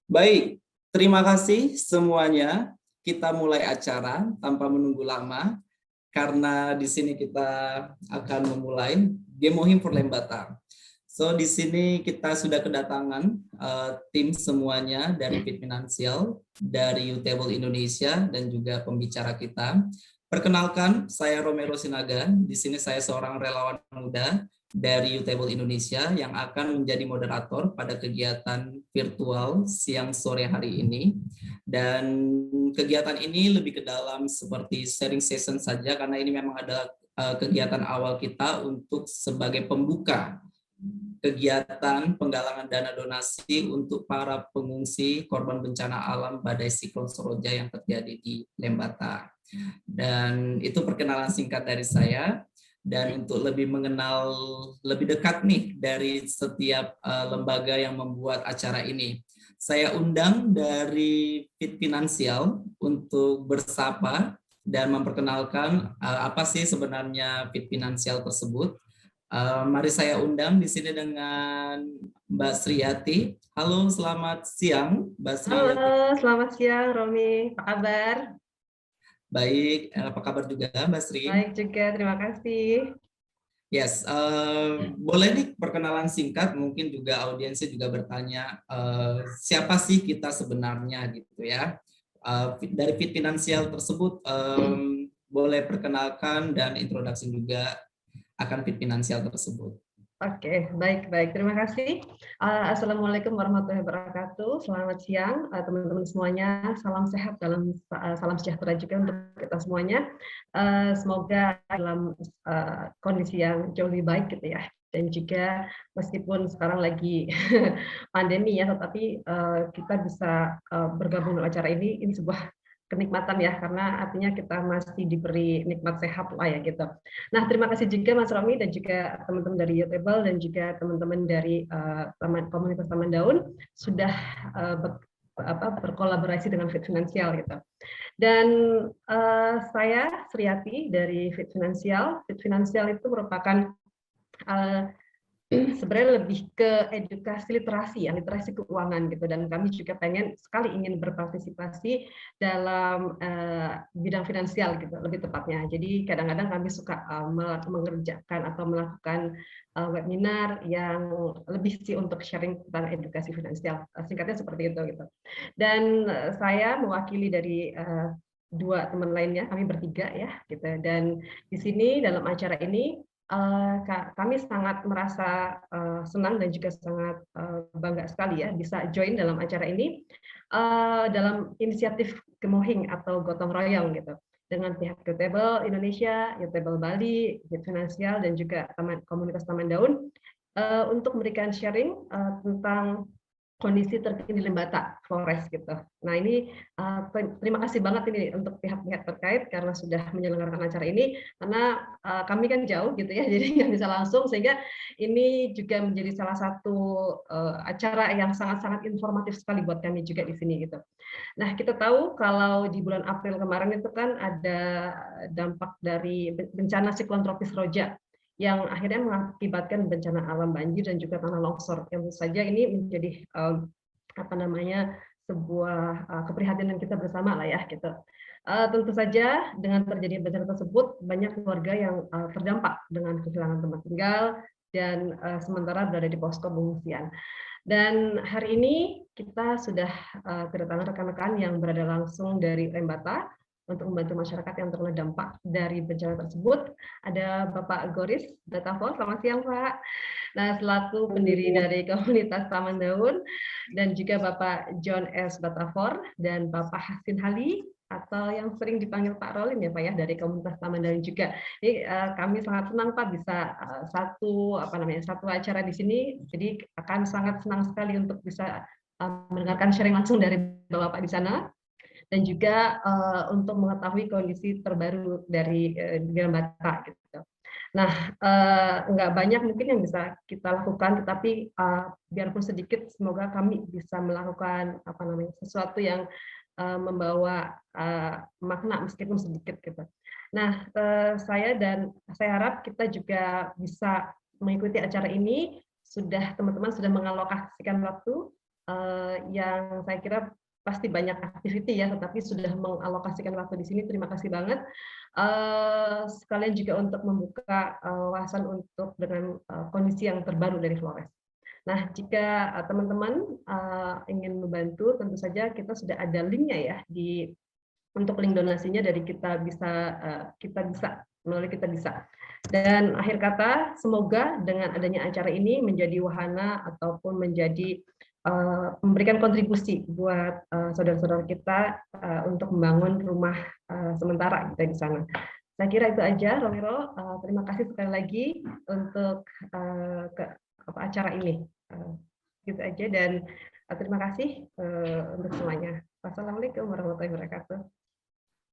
Baik, terima kasih semuanya. Kita mulai acara tanpa menunggu lama, karena di sini kita akan memulai Gemohim for Lembata. So di sini kita sudah kedatangan tim semuanya dari Fit Financial, dari Utable Indonesia, dan juga pembicara kita. Perkenalkan, saya Romero Sinaga. Di sini saya seorang relawan muda dari Utable Indonesia yang akan menjadi moderator pada kegiatan virtual siang sore hari ini. Dan kegiatan ini lebih ke dalam seperti sharing session saja, karena ini memang adalah kegiatan awal kita untuk sebagai pembuka kegiatan penggalangan dana donasi untuk para pengungsi korban bencana alam badai siklon Soroja yang terjadi di Lembata. Dan itu perkenalan singkat dari saya. Dan untuk lebih mengenal lebih dekat nih dari setiap lembaga yang membuat acara ini, saya undang dari Fit Financial untuk bersapa dan memperkenalkan apa sih sebenarnya Fit Financial tersebut. Mari saya undang di sini dengan Mbak Sriyati. Halo, selamat siang, Mbak Sriyati. Halo, selamat siang Romi. Apa kabar? Baik, apa kabar juga Mbak Sri? Baik juga, terima kasih. Yes, boleh nih perkenalan singkat, mungkin juga audiensnya juga bertanya siapa sih kita sebenarnya gitu ya. Dari Fit Financial tersebut boleh perkenalkan dan introduksi juga akan Fit Financial tersebut. Oke, baik. Terima kasih. Assalamualaikum warahmatullahi wabarakatuh. Selamat siang teman-teman semuanya. Salam sehat salam sejahtera juga untuk kita semuanya. Semoga dalam kondisi yang jauh lebih baik gitu ya. Dan juga meskipun sekarang lagi pandemi ya, tetapi kita bisa bergabung dalam acara ini sebuah kenikmatan ya, karena artinya kita masih diberi nikmat sehat lah ya gitu. Nah, terima kasih juga Mas Romi dan juga teman-teman dari Utable dan juga teman-teman dari komunitas Taman Daun sudah berkolaborasi dengan Fit Financial gitu. Dan saya Sriyati dari Fit Financial. Fit Financial itu merupakan sebenarnya lebih ke edukasi literasi ya, literasi keuangan gitu, dan kami juga pengen sekali ingin berpartisipasi dalam bidang finansial gitu lebih tepatnya. Jadi kadang-kadang kami suka mengerjakan atau melakukan webinar yang lebih sih untuk sharing tentang edukasi finansial, singkatnya seperti itu gitu. Dan saya mewakili dari dua teman lainnya, kami bertiga ya gitu. Dan di sini dalam acara ini kami sangat merasa senang dan juga sangat bangga sekali ya bisa join dalam acara ini dalam inisiatif Gemohing atau gotong royong gitu dengan pihak Utable Indonesia, Utable Bali, Fit Financial dan juga komunitas Taman Daun untuk memberikan sharing tentang kondisi terkini Lembata Flores gitu. Nah ini terima kasih banget ini untuk pihak-pihak terkait karena sudah menyelenggarakan acara ini, karena kami kan jauh gitu ya, jadi nggak bisa langsung, sehingga ini juga menjadi salah satu acara yang sangat-sangat informatif sekali buat kami juga di sini gitu. Nah kita tahu kalau di bulan April kemarin itu kan ada dampak dari bencana siklon tropis Roja yang akhirnya mengakibatkan bencana alam banjir dan juga tanah longsor. Yang tentu saja ini menjadi sebuah keprihatinan kita bersama lah ya gitu. Tentu saja dengan terjadi bencana tersebut banyak keluarga yang terdampak dengan kehilangan tempat tinggal dan sementara berada di posko pengungsian. Dan hari ini kita sudah kedatangan rekan-rekan yang berada langsung dari Lembata untuk membantu masyarakat yang terkena dampak dari bencana tersebut. Ada Bapak Goris Batavor, selamat siang Pak. Nah, selaku pendiri dari komunitas Taman Daun, dan juga Bapak John S. Batavor dan Bapak Hasin Hali, atau yang sering dipanggil Pak Rolin ya Pak ya, dari komunitas Taman Daun juga. Ini kami sangat senang Pak bisa satu acara di sini. Jadi akan sangat senang sekali untuk bisa mendengarkan sharing langsung dari Bapak di sana, dan juga untuk mengetahui kondisi terbaru dari Lembata gitu. Nah, nggak banyak mungkin yang bisa kita lakukan, tetapi biarpun sedikit, semoga kami bisa melakukan sesuatu yang membawa makna meskipun sedikit gitu. Nah, saya harap kita juga bisa mengikuti acara ini. Teman-teman sudah mengalokasikan waktu yang saya kira pasti banyak activity ya, tetapi sudah mengalokasikan waktu di sini. Terima kasih banget. Sekalian juga untuk membuka wawasan untuk dengan kondisi yang terbaru dari Flores. Nah, jika teman-teman ingin membantu, tentu saja kita sudah ada linknya ya untuk link donasinya dari kita bisa melalui kita bisa. Dan akhir kata, semoga dengan adanya acara ini menjadi wahana ataupun menjadi memberikan kontribusi buat saudara-saudara kita untuk membangun rumah sementara kita di sana. Saya kira itu aja, Romero. Terima kasih sekali lagi untuk acara ini. Gitu aja, dan terima kasih untuk semuanya. Wassalamualaikum warahmatullahi wabarakatuh.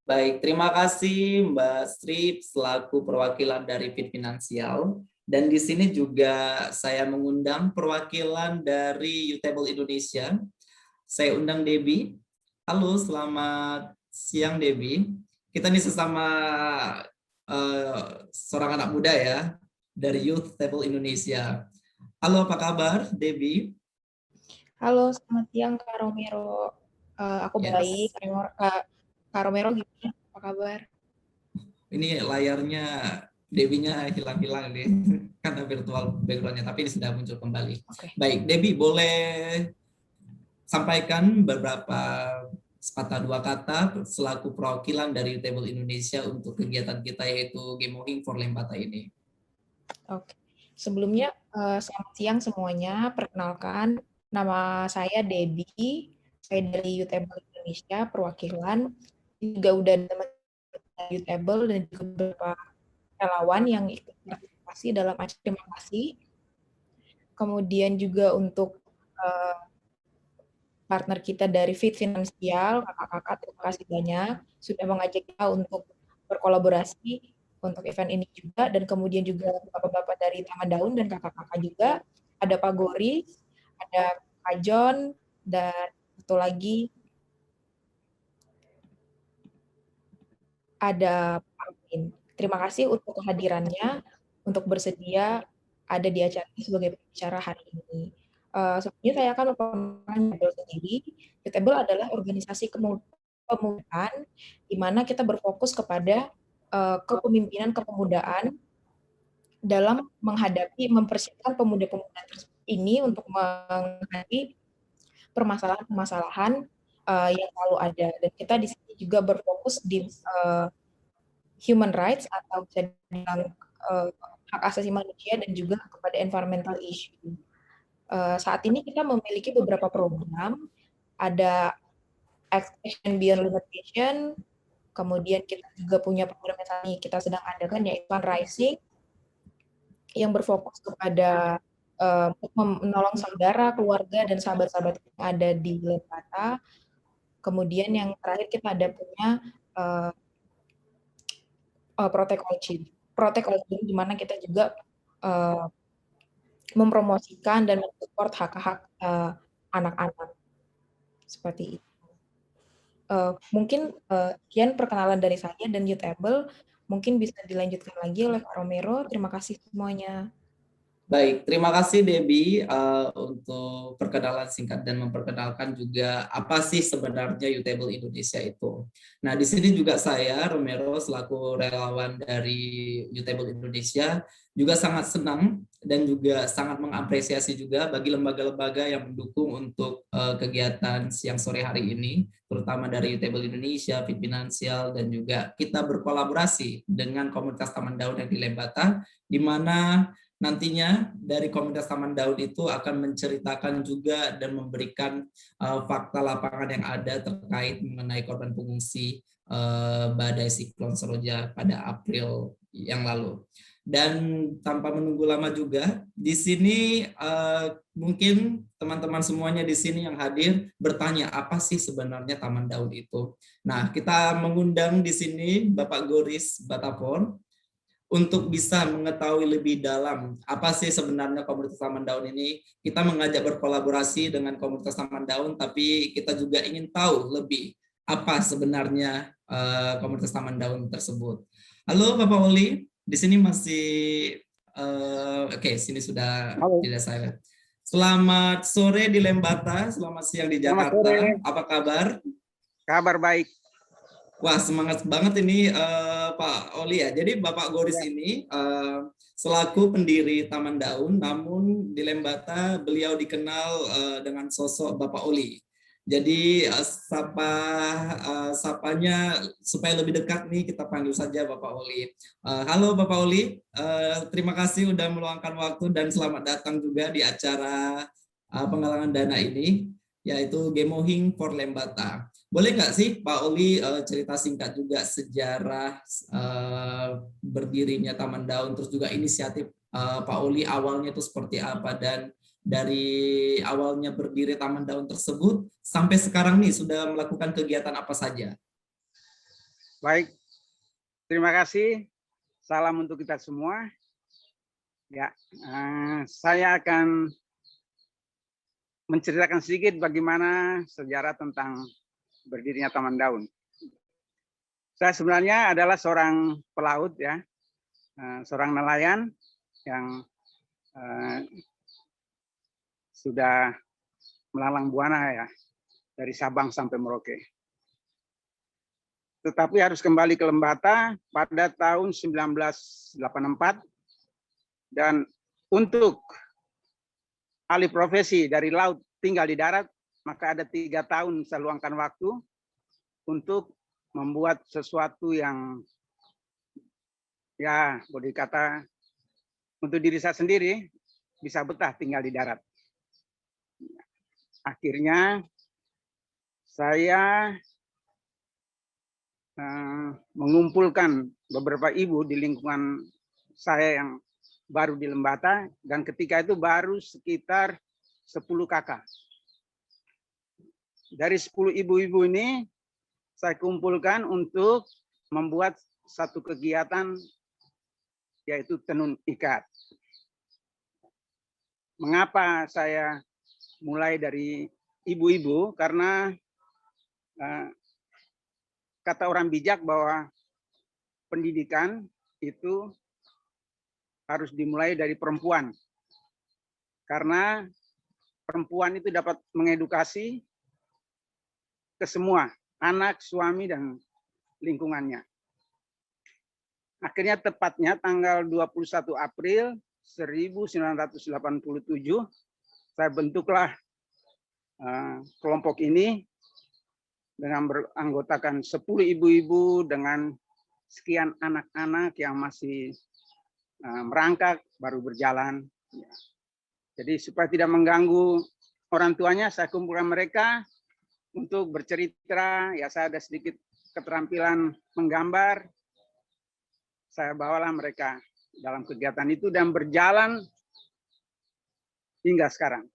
Baik, terima kasih Mbak Strip selaku perwakilan dari Fit Finansial. Dan di sini juga saya mengundang perwakilan dari Utable Indonesia. Saya undang Debbie. Halo, selamat siang Debbie. Kita ini sesama seorang anak muda ya dari Utable Indonesia. Halo, apa kabar Debbie? Halo, selamat siang Kak Romero. Aku baik. Kak Romero gimana? Apa kabar? Ini layarnya Debbie-nya hilang-hilang nih karena virtual background-nya, tapi ini sudah muncul kembali. Okay. Baik, Debbie boleh sampaikan beberapa sepatah dua kata selaku perwakilan dari Utable Indonesia untuk kegiatan kita yaitu Gamoing for Lembata ini. Oke. Sebelumnya selamat siang semuanya. Perkenalkan, nama saya Debbie. Saya dari Utable Indonesia, perwakilan. Juga udah teman Utable dan juga beberapa relawan yang ikut partisipasi dalam acara. Terima kasih. Kemudian juga untuk partner kita dari Fit Finansial, kakak-kakak, terima kasih banyak sudah mengajak kita untuk berkolaborasi untuk event ini juga, dan kemudian juga bapak-bapak dari Taman Daun dan kakak-kakak juga, ada Pak Goris, ada Pak John, dan satu lagi ada Pak Amin. Terima kasih untuk kehadirannya, untuk bersedia ada di acara ini sebagai pembicara hari ini. Sebelumnya saya akan memperkenalkan Utable sendiri. Utable adalah organisasi kepemudaan di mana kita berfokus kepada kepemimpinan kepemudaan dalam mempersiapkan pemuda-pemuda ini untuk menghadapi permasalahan-permasalahan yang selalu ada. Dan kita di sini juga berfokus di human rights atau bisa dibilang hak asasi manusia dan juga kepada environmental issue. Saat ini kita memiliki beberapa program, ada Action Beyond Limitation, kemudian kita juga punya program yang saat ini kita sedang adakan yaitu Fundraising, yang berfokus kepada menolong saudara, keluarga, dan sahabat-sahabat yang ada di Lembata. Kemudian yang terakhir kita ada punya Protect All Children, di mana kita juga mempromosikan dan mensupport hak-hak anak-anak. Seperti itu. Mungkin sekian perkenalan dari saya dan Utable. Mungkin bisa dilanjutkan lagi oleh Pak Romero. Terima kasih semuanya. Baik, terima kasih Debbie untuk perkenalan singkat dan memperkenalkan juga apa sih sebenarnya Utable Indonesia itu. Nah, di sini juga saya Romero selaku relawan dari Utable Indonesia juga sangat senang dan juga sangat mengapresiasi juga bagi lembaga-lembaga yang mendukung untuk kegiatan siang sore hari ini, terutama dari Utable Indonesia, Fit Finansial, dan juga kita berkolaborasi dengan komunitas Taman Daun yang di Lembata, di mana nantinya dari komunitas Taman Daun itu akan menceritakan juga dan memberikan fakta lapangan yang ada terkait mengenai korban pengungsi badai siklon Seroja pada April yang lalu. Dan tanpa menunggu lama juga, di sini mungkin teman-teman semuanya di sini yang hadir bertanya apa sih sebenarnya Taman Daun itu. Nah, kita mengundang di sini Bapak Goris Batapor untuk bisa mengetahui lebih dalam apa sih sebenarnya komunitas Taman Daun ini. Kita mengajak berkolaborasi dengan komunitas Taman Daun, tapi kita juga ingin tahu lebih apa sebenarnya komunitas Taman Daun tersebut. Halo Bapak Oli, di sini masih oke, sini sudah tidak saya. Selamat sore di Lembata, selamat siang di Selamat Jakarta. sore. Apa kabar? Kabar baik. Wah, semangat banget ini Pak Oli ya. Jadi Bapak Goris Ya. ini selaku pendiri Taman Daun, namun di Lembata beliau dikenal dengan sosok Bapak Oli. Jadi sapanya supaya lebih dekat nih kita panggil saja Bapak Oli. Halo Bapak Oli, terima kasih udah meluangkan waktu dan selamat datang juga di acara penggalangan dana ini, yaitu Gemohing for Lembata. Boleh nggak sih Pak Oli cerita singkat juga sejarah berdirinya Taman Daun, terus juga inisiatif Pak Oli awalnya itu seperti apa, dan dari awalnya berdiri Taman Daun tersebut sampai sekarang nih sudah melakukan kegiatan apa saja? Baik, terima kasih. Salam untuk kita semua. Ya, saya akan menceritakan sedikit bagaimana sejarah tentang berdirinya Taman Daun. Saya sebenarnya adalah seorang pelaut ya, seorang nelayan yang sudah melalang buana ya, dari Sabang sampai Merauke. Tetapi harus kembali ke Lembata pada tahun 1984, dan untuk alih profesi dari laut tinggal di darat, maka ada 3 tahun saya luangkan waktu untuk membuat sesuatu yang ya boleh dikata untuk diri saya sendiri bisa betah tinggal di darat. Akhirnya saya mengumpulkan beberapa ibu di lingkungan saya yang baru di Lembata, dan ketika itu baru sekitar 10 kakak. Dari 10 ibu-ibu ini saya kumpulkan untuk membuat satu kegiatan, yaitu tenun ikat. Mengapa saya mulai dari ibu-ibu? Karena kata orang bijak bahwa pendidikan itu harus dimulai dari perempuan. Karena perempuan itu dapat mengedukasi ke semua, anak, suami, dan lingkungannya. Akhirnya tepatnya tanggal 21 April 1987, saya bentuklah kelompok ini dengan beranggotakan 10 ibu-ibu dengan sekian anak-anak yang masih merangkak, baru berjalan. Jadi supaya tidak mengganggu orang tuanya, saya kumpulkan mereka untuk bercerita. Ya, saya ada sedikit keterampilan menggambar. Saya bawalah mereka dalam kegiatan itu dan berjalan hingga sekarang.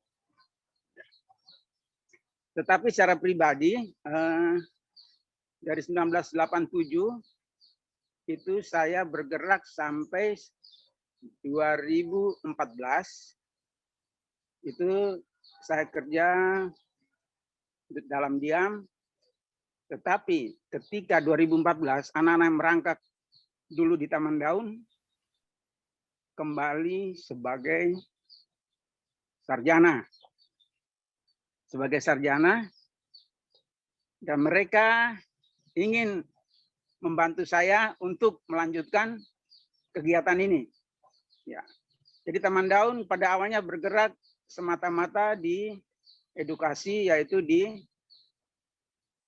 Tetapi secara pribadi, dari 1987 itu saya bergerak sampai 2014, itu saya kerja dalam diam. Tetapi ketika 2014 anak-anak yang merangkak dulu di Taman Daun kembali sebagai sarjana. Dan mereka ingin membantu saya untuk melanjutkan kegiatan ini. Ya. Jadi Taman Daun pada awalnya bergerak semata-mata di edukasi, yaitu di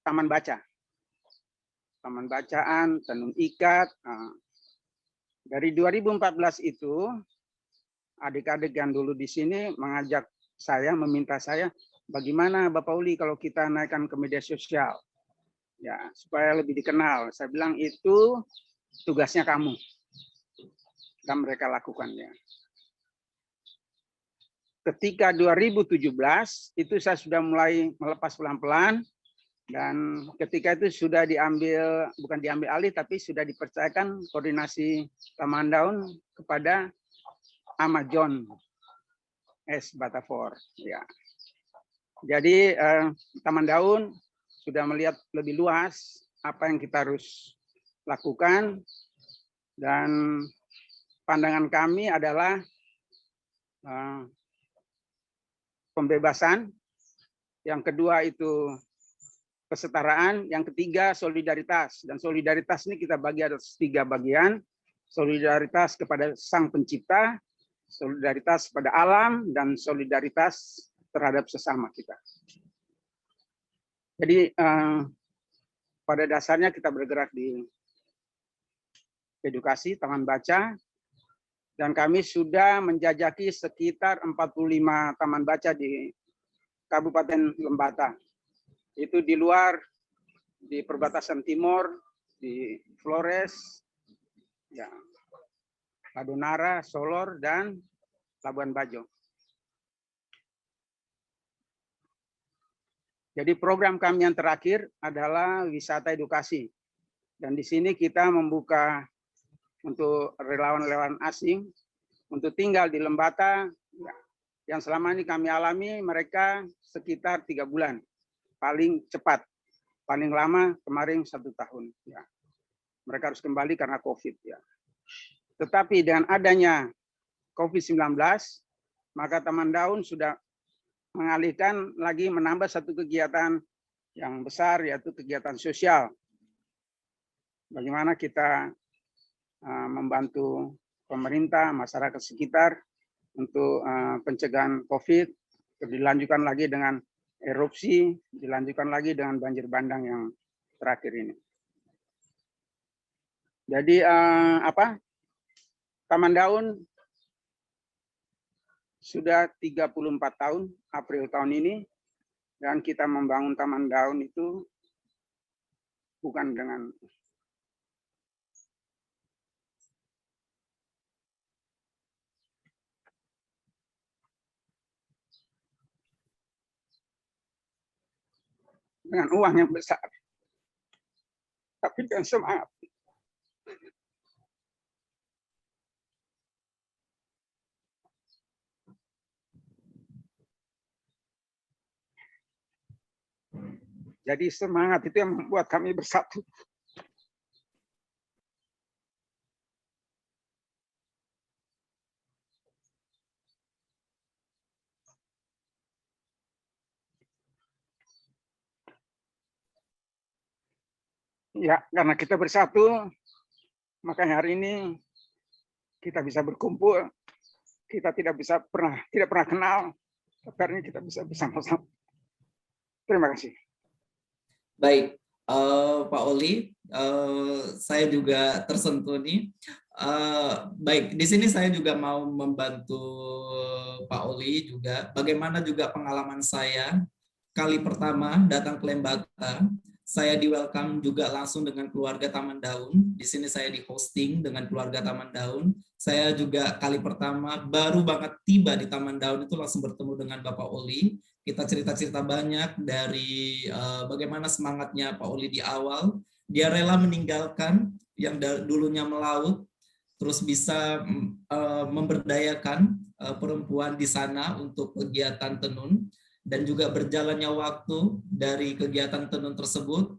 taman baca. Taman bacaan, tenun ikat. Dari 2014 itu, adik-adik yang dulu di sini mengajak saya, meminta saya, bagaimana Bapak Uli kalau kita naikkan ke media sosial, ya supaya lebih dikenal. Saya bilang itu tugasnya kamu, dan mereka lakukannya. Ketika 2017 itu saya sudah mulai melepas pelan-pelan, dan ketika itu sudah bukan diambil alih, tapi sudah dipercayakan koordinasi Taman Daun kepada Ahmad John S. Batafor. Ya. Jadi Taman Daun sudah melihat lebih luas apa yang kita harus lakukan, dan pandangan kami adalah pembebasan, yang kedua itu kesetaraan, yang ketiga solidaritas. Dan solidaritas ini kita bagi ada 3 bagian. Solidaritas kepada Sang Pencipta, solidaritas pada alam, dan solidaritas terhadap sesama kita. Jadi pada dasarnya kita bergerak di edukasi, taman baca, dan kami sudah menjajaki sekitar 45 taman baca di Kabupaten Lembata. Itu di luar, di perbatasan timur, di Flores, ya, Adonara, Solor, dan Labuan Bajo. Jadi program kami yang terakhir adalah wisata edukasi. Dan di sini kita membuka untuk relawan-relawan asing untuk tinggal di Lembata. Yang selama ini kami alami mereka sekitar 3 bulan. Paling cepat. Paling lama kemarin 1 tahun. Ya. Mereka harus kembali karena COVID. Ya. Tetapi dengan adanya COVID-19, maka Taman Daun sudah mengalihkan lagi menambah satu kegiatan yang besar, yaitu kegiatan sosial. Bagaimana kita membantu pemerintah, masyarakat sekitar untuk pencegahan COVID, dilanjutkan lagi dengan erupsi, dilanjutkan lagi dengan banjir bandang yang terakhir ini. Jadi Taman Daun sudah 34 tahun, April tahun ini, dan kita membangun Taman Daun itu bukan dengan uang yang besar, tapi dengan semangat. Jadi semangat itu yang membuat kami bersatu. Ya, karena kita bersatu, makanya hari ini kita bisa berkumpul. Kita tidak pernah kenal, tapi hari ini kita bisa bersama-sama. Terima kasih. Baik, Pak Oli, saya juga tersentuh nih. Baik, di sini saya juga mau membantu Pak Oli juga. Bagaimana juga pengalaman saya kali pertama datang ke Lembata. Saya di welcome juga langsung dengan keluarga Taman Daun. Di sini saya di hosting dengan keluarga Taman Daun. Saya juga kali pertama baru banget tiba di Taman Daun itu langsung bertemu dengan Bapak Oli. Kita cerita-cerita banyak dari bagaimana semangatnya Pak Oli di awal. Dia rela meninggalkan yang dulunya melaut, terus bisa memberdayakan perempuan di sana untuk kegiatan tenun. Dan juga berjalannya waktu dari kegiatan tenun tersebut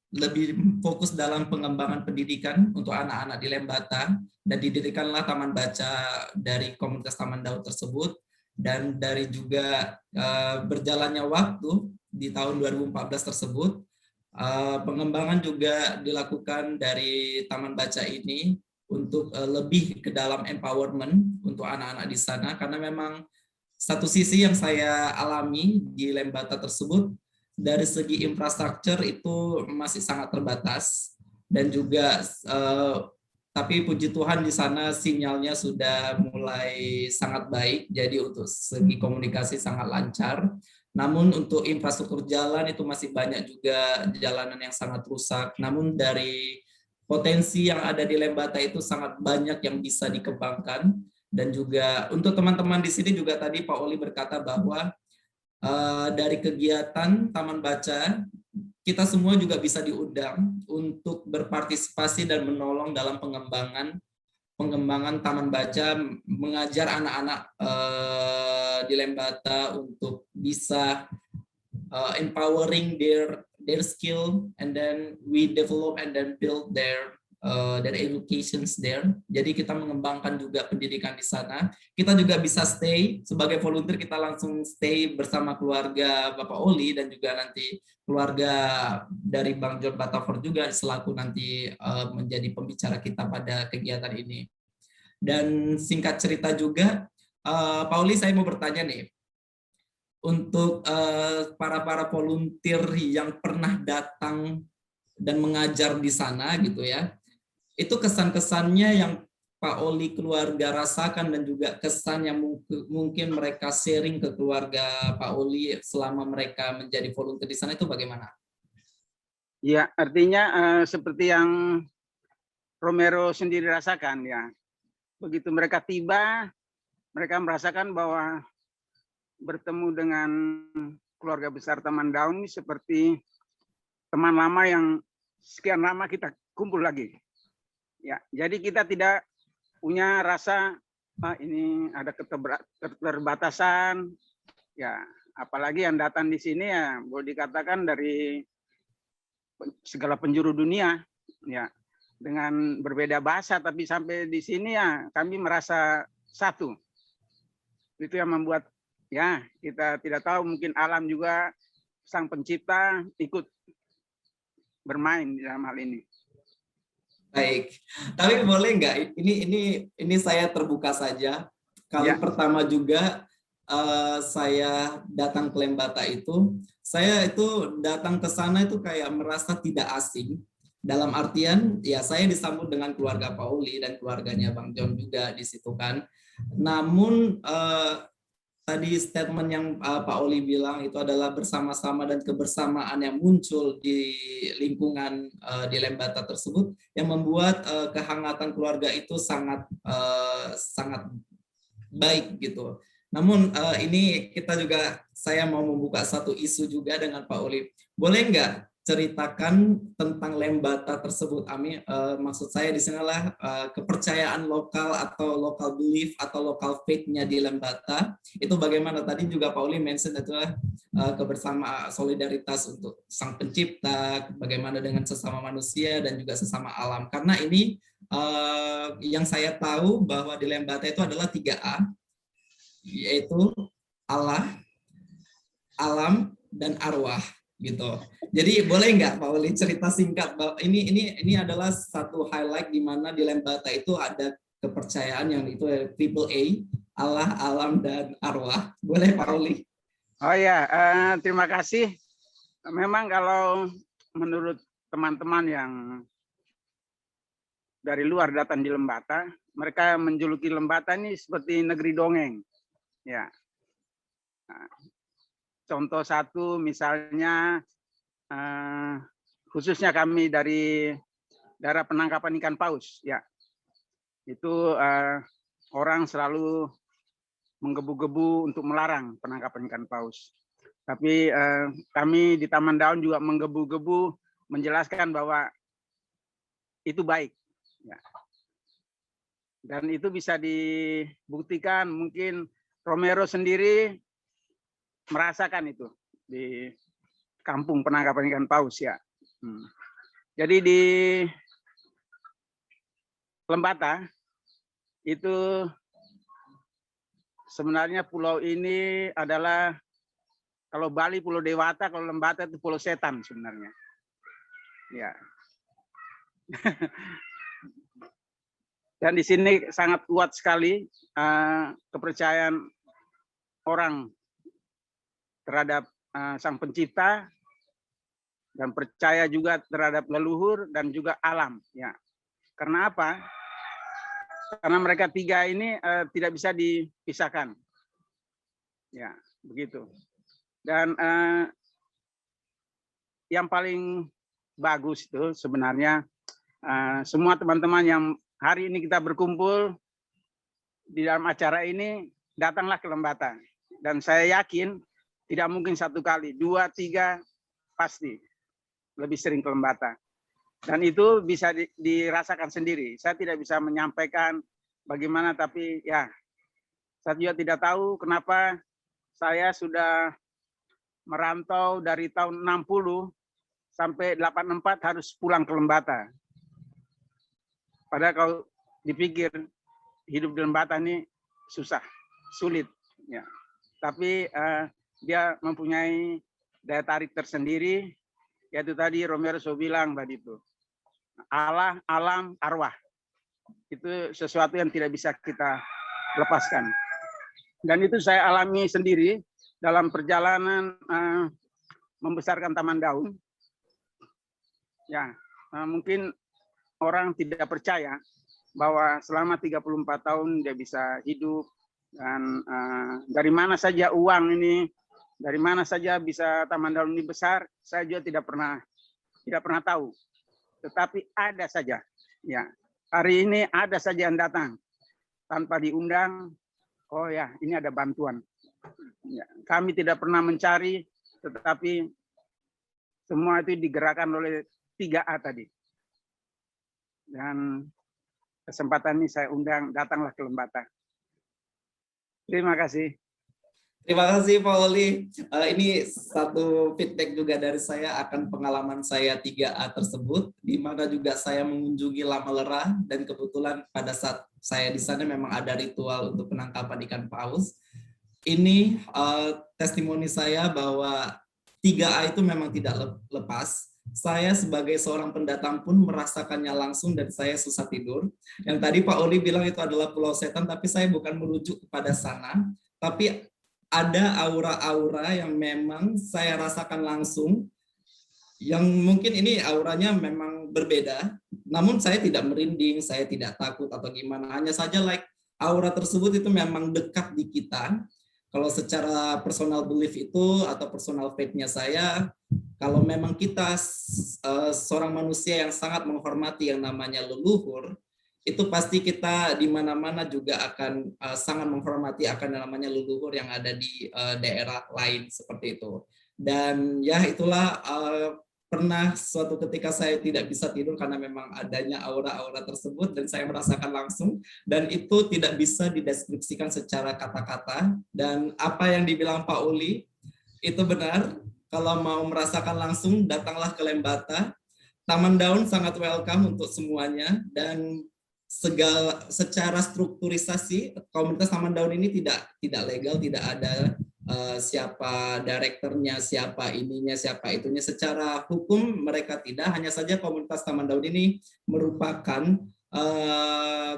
lebih fokus dalam pengembangan pendidikan untuk anak-anak di Lembata, dan didirikanlah Taman Baca dari komunitas Taman Daun tersebut. Dan dari juga berjalannya waktu di tahun 2014 tersebut, pengembangan juga dilakukan dari Taman Baca ini untuk lebih ke dalam empowerment untuk anak-anak di sana, karena memang satu sisi yang saya alami di Lembata tersebut, dari segi infrastruktur itu masih sangat terbatas, dan juga tapi puji Tuhan di sana sinyalnya sudah mulai sangat baik, jadi untuk segi komunikasi sangat lancar. Namun untuk infrastruktur jalan itu masih banyak juga jalanan yang sangat rusak. Namun dari potensi yang ada di Lembata itu sangat banyak yang bisa dikembangkan. Dan juga untuk teman-teman di sini juga tadi Pak Oli berkata bahwa dari kegiatan Taman Baca, kita semua juga bisa diundang untuk berpartisipasi dan menolong dalam pengembangan Taman Baca, mengajar anak-anak di Lembata untuk bisa empowering their skill, and then we develop and then build their their educations there. Jadi kita mengembangkan juga pendidikan di sana. Kita juga bisa stay sebagai volunteer, kita langsung stay bersama keluarga Bapak Oli dan juga nanti keluarga dari Bang John Batavor juga selaku nanti menjadi pembicara kita pada kegiatan ini. Dan singkat cerita juga, Pak Oli, saya mau bertanya nih, untuk para volunteer yang pernah datang dan mengajar di sana gitu ya, itu kesan-kesannya yang Pak Oli keluarga rasakan dan juga kesan yang mungkin mereka sharing ke keluarga Pak Oli selama mereka menjadi volunteer di sana itu bagaimana? Ya, artinya seperti yang Romero sendiri rasakan ya. Begitu mereka tiba, mereka merasakan bahwa bertemu dengan keluarga besar Taman Daun ini seperti teman lama yang sekian lama kita kumpul lagi. Ya, jadi kita tidak punya rasa ini ada keterbatasan. Ya, apalagi yang datang di sini ya boleh dikatakan dari segala penjuru dunia. Ya, dengan berbeda bahasa tapi sampai di sini ya kami merasa satu. Itu yang membuat ya kita tidak tahu, mungkin alam juga sang pencipta ikut bermain dalam hal ini. Baik, tapi boleh nggak? Ini saya terbuka saja. Kali pertama juga saya datang ke Lembata itu, saya itu datang ke sana itu kayak merasa tidak asing. Dalam artian, ya saya disambut dengan keluarga Pauli dan keluarganya Bang John juga di situ kan. Namun tadi statement yang Pak Oli bilang itu adalah bersama-sama dan kebersamaan yang muncul di lingkungan di Lembata tersebut yang membuat kehangatan keluarga itu sangat baik gitu. Namun ini kita juga, saya mau membuka satu isu juga dengan Pak Oli. Boleh nggak ceritakan tentang Lembata tersebut? Maksud saya di sinilah kepercayaan lokal atau local belief atau local faith-nya di Lembata itu bagaimana? Tadi juga Pak Oli mention adalah kebersamaan, solidaritas untuk sang pencipta, bagaimana dengan sesama manusia dan juga sesama alam. Karena ini yang saya tahu bahwa di Lembata itu adalah 3A, yaitu Allah, alam, dan arwah gitu. Jadi boleh nggak Pak Oli cerita singkat bahwa ini adalah satu highlight di mana di Lembata itu ada kepercayaan yang itu triple A, Allah, alam, dan arwah. Boleh Pak Oli? Oh ya, terima kasih. Memang kalau menurut teman-teman yang dari luar datang di Lembata, mereka menjuluki Lembata ini seperti negeri dongeng. Ya. Nah, contoh satu misalnya khususnya kami dari daerah penangkapan ikan paus, ya itu orang selalu menggebu-gebu untuk melarang penangkapan ikan paus. Tapi kami di Taman Daun juga menggebu-gebu menjelaskan bahwa itu baik. Ya. Dan itu bisa dibuktikan, mungkin Romero sendiri merasakan itu di kampung penangkapan ikan paus ya. Jadi di Lembata itu sebenarnya pulau ini adalah, kalau Bali Pulau Dewata, kalau Lembata itu Pulau Setan sebenarnya. Ya. Dan di sini sangat kuat sekali kepercayaan orang terhadap sang pencipta dan percaya juga terhadap leluhur dan juga alam. Ya. Karena apa? Karena mereka tiga ini tidak bisa dipisahkan. Ya, begitu. Dan yang paling bagus itu sebenarnya semua teman-teman yang hari ini kita berkumpul di dalam acara ini, datanglah ke Lembata. Dan saya yakin tidak mungkin 1 kali, 2, 3 pasti lebih sering ke Lembata. Dan itu bisa dirasakan sendiri. Saya tidak bisa menyampaikan bagaimana, tapi ya saya juga tidak tahu kenapa saya sudah merantau dari tahun 60 sampai 84 harus pulang ke Lembata. Padahal kalau dipikir hidup di Lembata ini susah, sulit, ya. Tapi dia mempunyai daya tarik tersendiri, yaitu tadi Romero so bilang tadi itu Allah, alam, arwah. Itu sesuatu yang tidak bisa kita lepaskan. Dan itu saya alami sendiri dalam perjalanan membesarkan Taman Daun. Ya, mungkin orang tidak percaya bahwa selama 34 tahun dia bisa hidup, dan dari mana saja uang ini, dari mana saja bisa Taman Daun ini besar, saya juga tidak pernah tahu. Tetapi ada saja, ya. Hari ini ada saja yang datang tanpa diundang. Oh ya, ini ada bantuan. Ya, kami tidak pernah mencari, tetapi semua itu digerakkan oleh 3A tadi. Dan kesempatan ini saya undang, datanglah ke Lembata. Terima kasih. Terima kasih Pak Oli. Ini satu feedback juga dari saya akan pengalaman saya 3A tersebut, di mana juga saya mengunjungi Lama Lera, dan kebetulan pada saat saya di sana memang ada ritual untuk penangkapan ikan paus. Ini testimoni saya bahwa 3A itu memang tidak lepas. Saya sebagai seorang pendatang pun merasakannya langsung dan saya susah tidur. Yang tadi Pak Oli bilang itu adalah Pulau Setan, tapi saya bukan merujuk kepada sana, tapi ada aura-aura yang memang saya rasakan langsung, yang mungkin ini auranya memang berbeda, namun saya tidak merinding, saya tidak takut atau gimana, hanya saja aura tersebut itu memang dekat di kita. Kalau secara personal belief itu atau personal faith-nya saya, kalau memang kita seorang manusia yang sangat menghormati yang namanya leluhur, itu pasti kita di mana-mana juga akan sangat menghormati akan namanya leluhur yang ada di daerah lain seperti itu. Dan ya itulah pernah suatu ketika saya tidak bisa tidur karena memang adanya aura-aura tersebut dan saya merasakan langsung, dan itu tidak bisa dideskripsikan secara kata-kata. Dan apa yang dibilang Pak Uli itu benar, kalau mau merasakan langsung datanglah ke Lembata. Taman Daun sangat welcome untuk semuanya, dan secara strukturisasi komunitas Taman Daun ini tidak legal, tidak ada siapa direkturnya, siapa ininya, siapa itunya. Secara hukum mereka tidak, hanya saja komunitas Taman Daun ini merupakan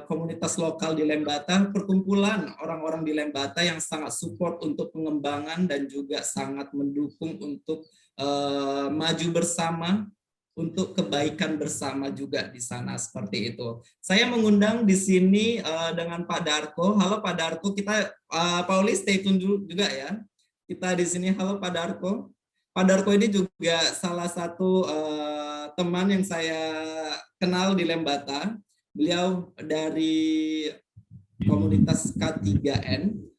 komunitas lokal di Lembata, perkumpulan orang-orang di Lembata yang sangat support untuk pengembangan dan juga sangat mendukung untuk maju bersama, untuk kebaikan bersama juga di sana, seperti itu. Saya mengundang di sini dengan Pak Darko. Halo Pak Darko, kita Pak Oli stay tune juga ya. Kita di sini. Halo Pak Darko. Pak Darko ini juga salah satu teman yang saya kenal di Lembata. Beliau dari komunitas K3N.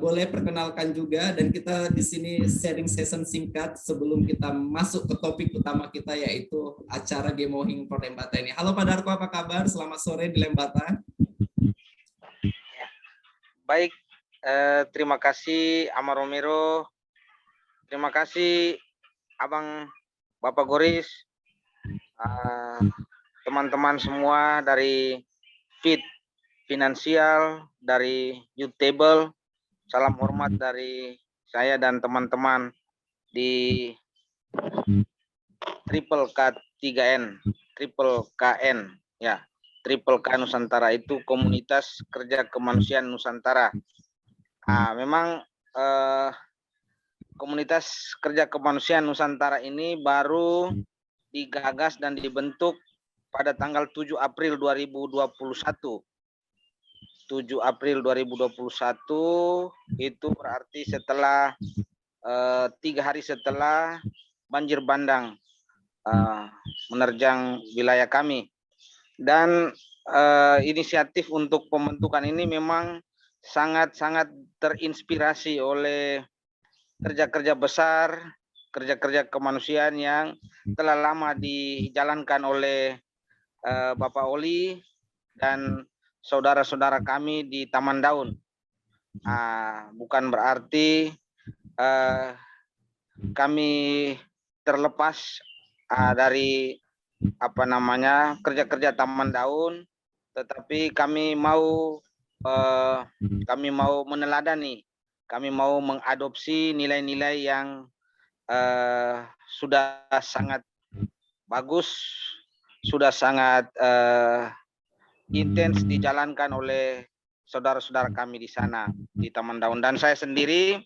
Boleh perkenalkan juga, dan kita di sini sharing session singkat sebelum kita masuk ke topik utama kita, yaitu acara Gemohing for Lembata ini. Halo Pak Darko, apa kabar? Selamat sore di Lembata. Baik, terima kasih Amar Romero, terima kasih Abang Bapak Goris, teman-teman semua dari Fit Finansial, dari Youth Table. Salam hormat dari saya dan teman-teman di Triple K3N, Triple KN, ya, Triple K Nusantara itu komunitas kerja kemanusiaan Nusantara. Memang komunitas kerja kemanusiaan Nusantara ini baru digagas dan dibentuk pada tanggal 7 April 2021. 7 April 2021 itu berarti setelah 3 hari setelah banjir bandang menerjang wilayah kami. Dan inisiatif untuk pembentukan ini memang sangat-sangat terinspirasi oleh kerja-kerja besar, kerja-kerja kemanusiaan yang telah lama dijalankan oleh Bapak Oli dan saudara-saudara kami di Taman Daun. Bukan berarti kami terlepas dari kerja-kerja taman daun, tetapi kami mau meneladani, kami mau mengadopsi nilai-nilai yang sudah sangat bagus, sudah sangat intens dijalankan oleh saudara-saudara kami di sana di Taman Daun. Dan saya sendiri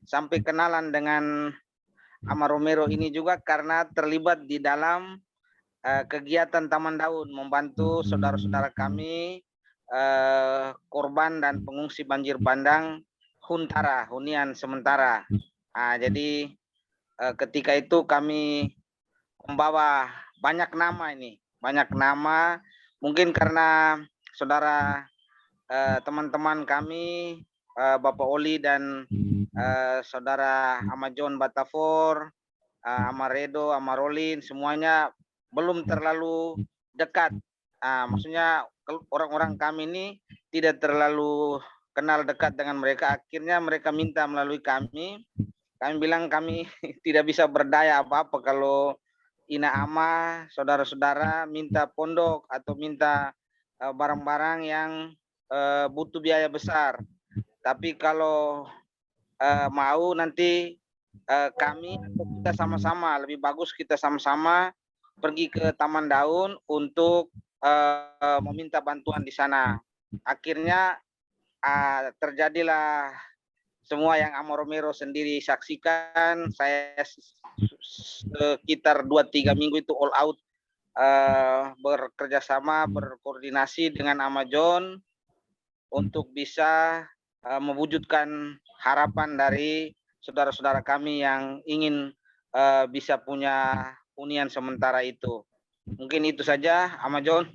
sampai kenalan dengan Ama Romero ini juga karena terlibat di dalam kegiatan Taman Daun, membantu saudara-saudara kami korban dan pengungsi banjir bandang hunian sementara. Jadi ketika itu kami membawa banyak nama, mungkin karena saudara teman-teman kami, Bapak Oli dan saudara Ama John Batafor, Ama Redo, Ama Rolin, semuanya belum terlalu dekat. Maksudnya orang-orang kami ini tidak terlalu kenal dekat dengan mereka. Akhirnya mereka minta melalui kami. Kami bilang kami tidak bisa berdaya apa-apa kalau Ina Ama, saudara-saudara minta pondok atau minta barang-barang yang butuh biaya besar. Tapi kalau mau nanti kami atau kita sama-sama, lebih bagus kita sama-sama pergi ke Taman Daun untuk meminta bantuan di sana. Akhirnya terjadilah semua yang Ama Romero sendiri saksikan. Saya sekitar 2-3 minggu itu all out bekerja sama, berkoordinasi dengan Ama John untuk bisa mewujudkan harapan dari saudara-saudara kami yang ingin bisa punya hunian sementara itu. Mungkin itu saja, Ama John.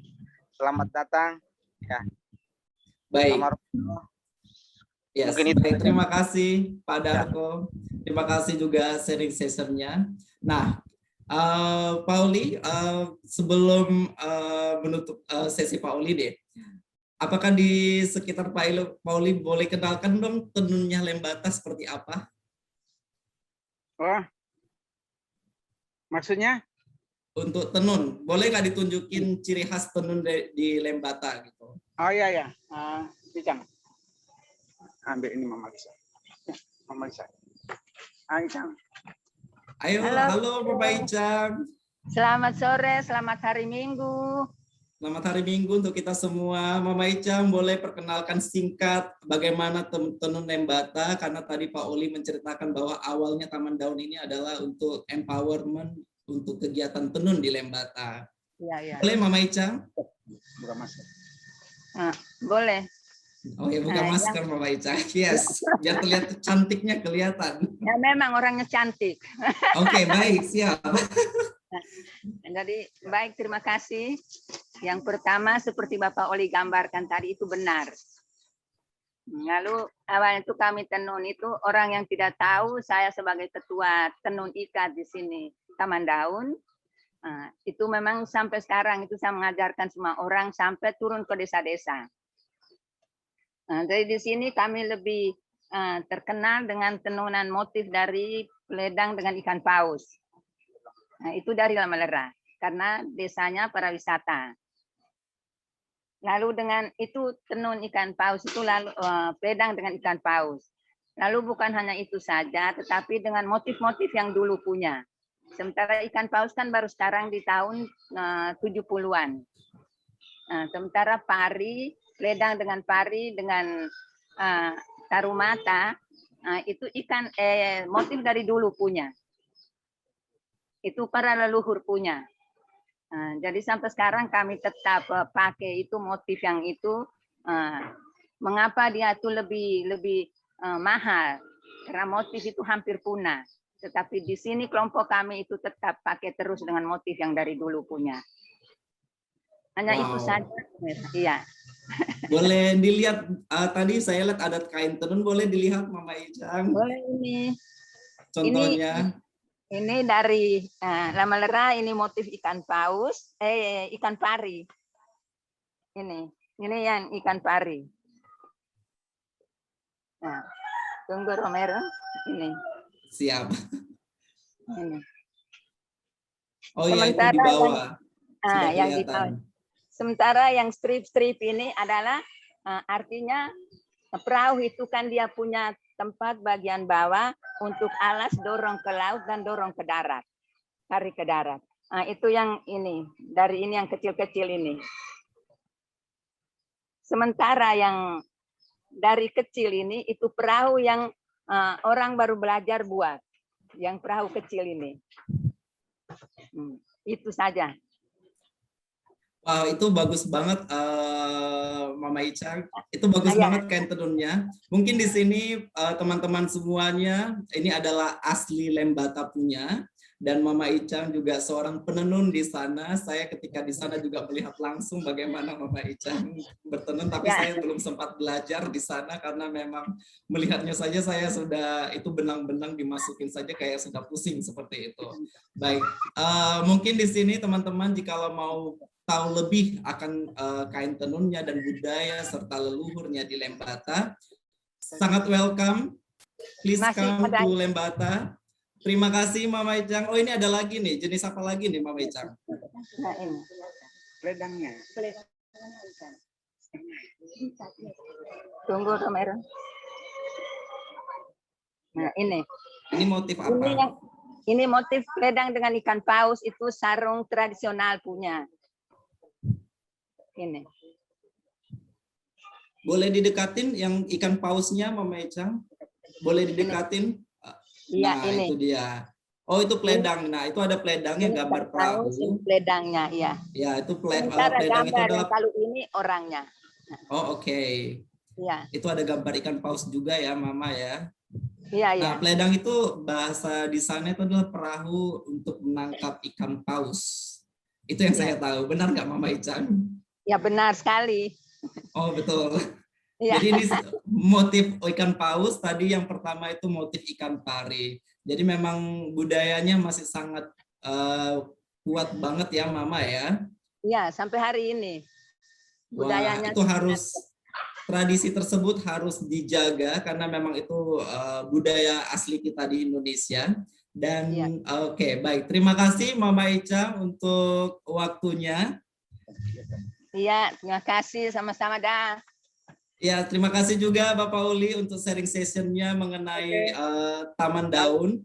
Selamat datang. Ya. Baik. Yes, mungkin itu. Baik, terima kasih Pak Darko. Terima kasih juga sharing sessionnya. Nah, Pauli, sebelum menutup sesi Pauli deh, apakah di sekitar Pauli boleh kenalkan dong tenunnya Lembata seperti apa? Oh, maksudnya? Untuk tenun, boleh nggak ditunjukin ciri khas tenun di Lembata gitu? Oh iya, Icang. Ambil ini Mama Lisa. Mama Lisa. Icang. Ayo, halo Bapak Icang. Selamat sore, selamat hari Minggu. Selamat hari Minggu untuk kita semua. Mama Icang boleh perkenalkan singkat bagaimana tenun Lembata, karena tadi Pak Oli menceritakan bahwa awalnya Taman Daun ini adalah untuk empowerment untuk kegiatan tenun di Lembata. Ya. Boleh Mama Icang? Buka masker. Boleh. Oh ya, buka masker Mama Icang. Yes, biar terlihat cantiknya kelihatan. Ya memang orangnya cantik. Oke, baik, siap. Jadi baik, terima kasih. Yang pertama seperti Bapak Oli gambarkan tadi itu benar. Lalu awalnya itu kami tenun itu orang yang tidak tahu saya sebagai ketua tenun ikat di sini Taman Daun. Itu memang sampai sekarang itu saya mengajarkan semua orang sampai turun ke desa-desa. Jadi di sini kami lebih terkenal dengan tenunan motif dari ledang dengan ikan paus. Itu dari Lamalera karena desanya para wisata. Lalu dengan itu tenun ikan paus itu lalu ledang dengan ikan paus. Lalu bukan hanya itu saja, tetapi dengan motif-motif yang dulu punya. Sementara ikan paus kan baru sekarang di tahun 70-an. Sementara pari, ledang dengan pari dengan tarumata, itu ikan motif dari dulu punya. Itu para leluhur punya. Jadi sampai sekarang kami tetap pakai itu motif yang itu. Mengapa dia itu lebih mahal? Karena motif itu hampir punah. Tetapi di sini kelompok kami itu tetap pakai terus dengan motif yang dari dulu punya. Hanya itu saja. Iya. Boleh dilihat tadi saya lihat ada kain tenun, boleh dilihat Mama Icang. Boleh ini. Contohnya. Ini dari Lamalera, ini motif ikan paus, ikan pari. Ini yang ikan pari. Nah, tunggu Romero, ini. Siap. Ini. Oh iya, itu di bawah. Sudah yang di bawah. kelihatan. Sementara yang strip-strip ini adalah artinya perahu itu kan dia punya tempat bagian bawah untuk alas dorong ke laut dan dorong ke darat, tarik ke darat. Nah, itu yang ini, dari ini yang kecil-kecil ini. Sementara yang dari kecil ini itu perahu yang orang baru belajar buat, yang perahu kecil ini. Itu saja. Wow, itu bagus banget, Mama Ica. Itu bagus banget kain tenunnya. Mungkin di sini teman-teman semuanya, ini adalah asli Lembata punya. Dan Mama Ica juga seorang penenun di sana. Saya ketika di sana juga melihat langsung bagaimana Mama Ica bertenun, tapi saya belum sempat belajar di sana karena memang melihatnya saja saya sudah, itu benang-benang dimasukin saja kayak sudah pusing seperti itu. Baik, mungkin di sini teman-teman jikalau mau tahu lebih akan kain tenunnya dan budaya serta leluhurnya di Lembata, sangat welcome. Please come to Lembata. Terima kasih Mama Icang. Oh, ini ada lagi nih, jenis apa lagi nih Mama Icang? Nah, ini. Ledangnya. Tunggu Romero. Nah, ini. Ini motif apa? Ini motif ledang dengan ikan paus, itu sarung tradisional punya. Ini. Boleh didekatin yang ikan pausnya Mama Icang? Boleh didekatin? Iya, nah, ini. Itu dia. Oh, itu pledang. Nah, itu ada pledangnya, gambar perahu. Pledangnya, iya. Ya, itu pledang itu adalah. Kalau ini orangnya. Oh, oke. Iya. Itu ada gambar ikan paus juga ya, Mama ya. Iya, iya. Nah, pledang itu bahasa di sana itu adalah perahu untuk menangkap ikan paus. Itu yang saya tahu. Benar nggak Mama Icang? Ya, benar sekali. Oh, betul. Ya. Jadi ini motif ikan paus, tadi yang pertama itu motif ikan pari. Jadi memang budayanya masih sangat kuat banget ya Mama ya. Iya, sampai hari ini. Budayanya. Wah, itu harus, tradisi tersebut harus dijaga karena memang itu budaya asli kita di Indonesia. Dan ya. Oke, baik. Terima kasih Mama Ica untuk waktunya. Iya, terima kasih, sama-sama dah. Ya, terima kasih juga Bapak Uli untuk sharing sessionnya mengenai Taman Daun.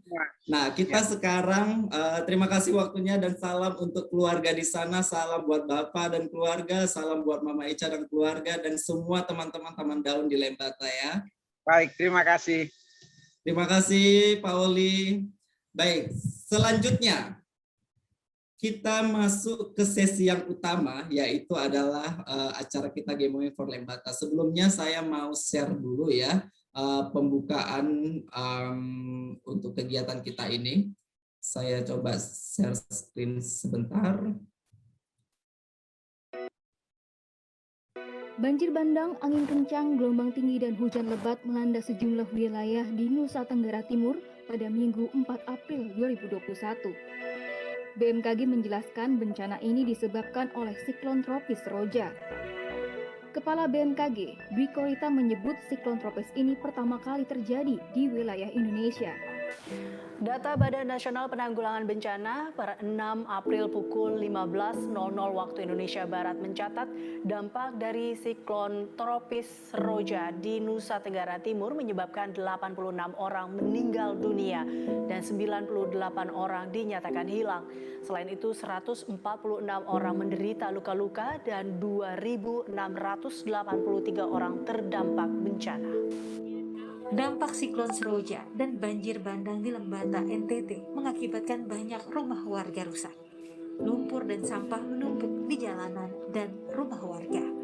Nah, kita sekarang terima kasih waktunya dan salam untuk keluarga di sana, salam buat Bapak dan keluarga, salam buat Mama Ica dan keluarga dan semua teman-teman Taman Daun di Lembata ya. Baik, terima kasih. Terima kasih Pak Uli. Baik, selanjutnya kita masuk ke sesi yang utama, yaitu adalah acara kita Gaming for Lembata. Sebelumnya saya mau share dulu ya pembukaan untuk kegiatan kita ini. Saya coba share screen sebentar. Banjir bandang, angin kencang, gelombang tinggi, dan hujan lebat melanda sejumlah wilayah di Nusa Tenggara Timur pada Minggu 4 April 2021. BMKG menjelaskan bencana ini disebabkan oleh siklon tropis Roja. Kepala BMKG, Dwi Korita menyebut siklon tropis ini pertama kali terjadi di wilayah Indonesia. Data Badan Nasional Penanggulangan Bencana per 6 April pukul 15.00 waktu Indonesia Barat mencatat dampak dari siklon tropis Roja di Nusa Tenggara Timur menyebabkan 86 orang meninggal dunia dan 98 orang dinyatakan hilang. Selain itu 146 orang menderita luka-luka dan 2.683 orang terdampak bencana. Dampak siklon Seroja dan banjir bandang di Lembata, NTT mengakibatkan banyak rumah warga rusak. Lumpur dan sampah menumpuk di jalanan dan rumah warga.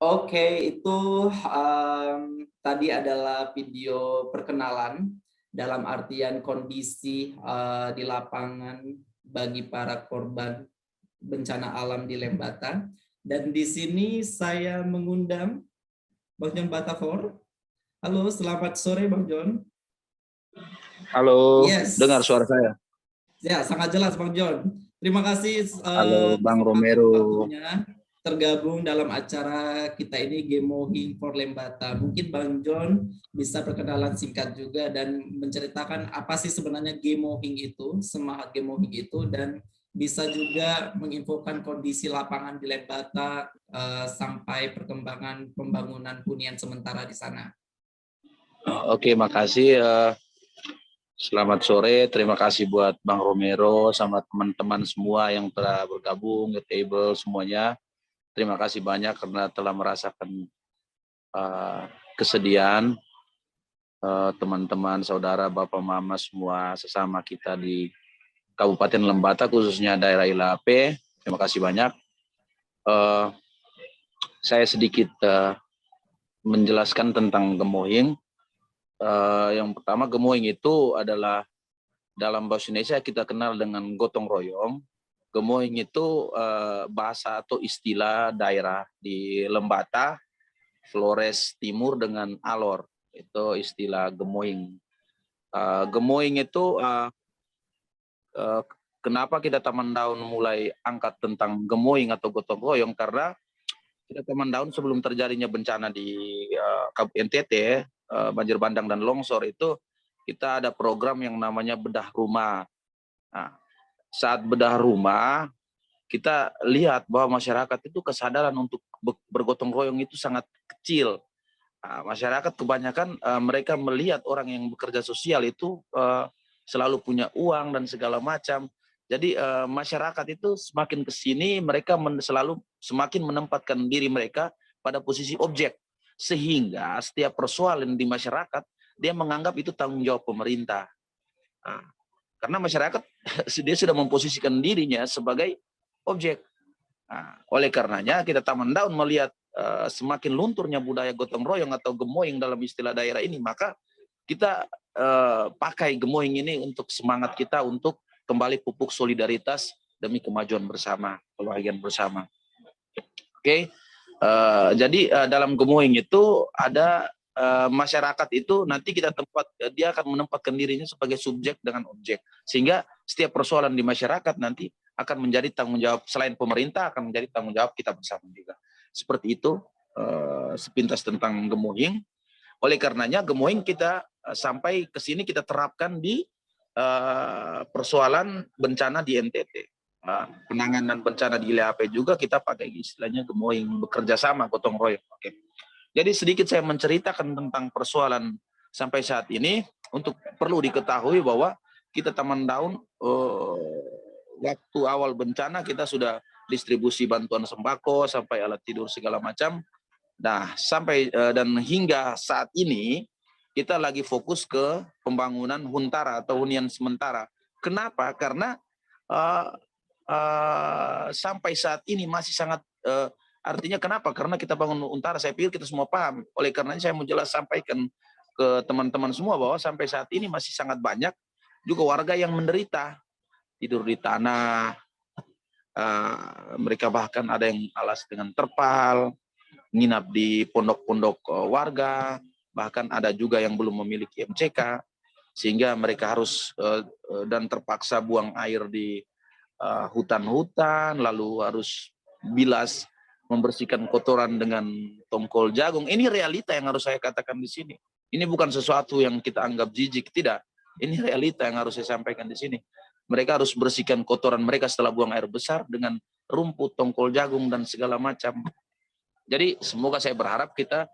Oke, itu tadi adalah video perkenalan dalam artian kondisi di lapangan bagi para korban bencana alam di Lembata. Dan di sini saya mengundang Bang John Batafor. Halo, selamat sore Bang John. Halo, Yes. dengar suara saya? Ya, sangat jelas Bang John. Terima kasih Halo Bang Romero. Tergabung dalam acara kita ini Gemohing for Lembata. Mungkin Bang John bisa perkenalan singkat juga dan menceritakan apa sih sebenarnya Gemohing itu, semangat Gemohing itu, dan bisa juga menginfokan kondisi lapangan di Lembata sampai perkembangan pembangunan hunian sementara di sana. Oke, makasih. Selamat sore, terima kasih buat Bang Romero sama teman-teman semua yang telah bergabung ke table semuanya. Terima kasih banyak karena telah merasakan kesedihan teman-teman, saudara, bapak, mama semua sesama kita di Kabupaten Lembata, khususnya daerah ILHP. Terima kasih banyak. Saya sedikit menjelaskan tentang Gemohing. Yang pertama, Gemohing itu adalah dalam bahasa Indonesia kita kenal dengan gotong royong. Gemohing itu bahasa atau istilah daerah di Lembata, Flores Timur dengan Alor. Itu istilah Gemohing. Gemohing itu kenapa kita Taman Daun mulai angkat tentang Gemohing atau gotong royong, karena kita Taman Daun sebelum terjadinya bencana di NTT, banjir bandang dan longsor itu, kita ada program yang namanya bedah rumah. Nah, saat bedah rumah, kita lihat bahwa masyarakat itu kesadaran untuk bergotong royong itu sangat kecil. Nah, masyarakat kebanyakan mereka melihat orang yang bekerja sosial itu selalu punya uang dan segala macam. Jadi masyarakat itu semakin ke sini mereka selalu semakin menempatkan diri mereka pada posisi objek. Sehingga setiap persoalan di masyarakat, dia menganggap itu tanggung jawab pemerintah. Nah, karena masyarakat dia sudah memposisikan dirinya sebagai objek. Nah, oleh karenanya kita Taman Daun melihat semakin lunturnya budaya gotong royong atau gemohing dalam istilah daerah ini, maka kita pakai gemohing ini untuk semangat kita untuk kembali pupuk solidaritas demi kemajuan bersama, kebahagiaan bersama. Oke, jadi dalam gemohing itu ada masyarakat itu nanti dia akan menempatkan dirinya sebagai subjek dengan objek, sehingga setiap persoalan di masyarakat nanti akan menjadi tanggung jawab, selain pemerintah akan menjadi tanggung jawab kita bersama juga. Seperti itu sepintas tentang gemohing. Oleh karenanya gemohing kita sampai ke sini kita terapkan di persoalan bencana di NTT. Penanganan bencana di ILHP juga kita pakai istilahnya gemohing, bekerja sama, gotong royong. Oke. Jadi sedikit saya menceritakan tentang persoalan sampai saat ini, untuk perlu diketahui bahwa kita Taman Daun waktu awal bencana kita sudah distribusi bantuan sembako sampai alat tidur segala macam. Nah, sampai dan hingga saat ini kita lagi fokus ke pembangunan huntara atau hunian sementara. Kenapa? Karena sampai saat ini masih sangat artinya kenapa? Karena kita bangun huntara, saya pikir kita semua paham. Oleh karenanya saya mau jelas sampaikan ke teman-teman semua bahwa sampai saat ini masih sangat banyak juga warga yang menderita, tidur di tanah, mereka bahkan ada yang alas dengan terpal, nginap di pondok-pondok warga, bahkan ada juga yang belum memiliki MCK, sehingga mereka harus dan terpaksa buang air di hutan-hutan, lalu harus bilas, membersihkan kotoran dengan tongkol jagung. Ini realita yang harus saya katakan di sini. Ini bukan sesuatu yang kita anggap jijik, tidak. Ini realita yang harus saya sampaikan di sini. Mereka harus bersihkan kotoran mereka setelah buang air besar dengan rumput, tongkol jagung, dan segala macam. Jadi semoga saya berharap kita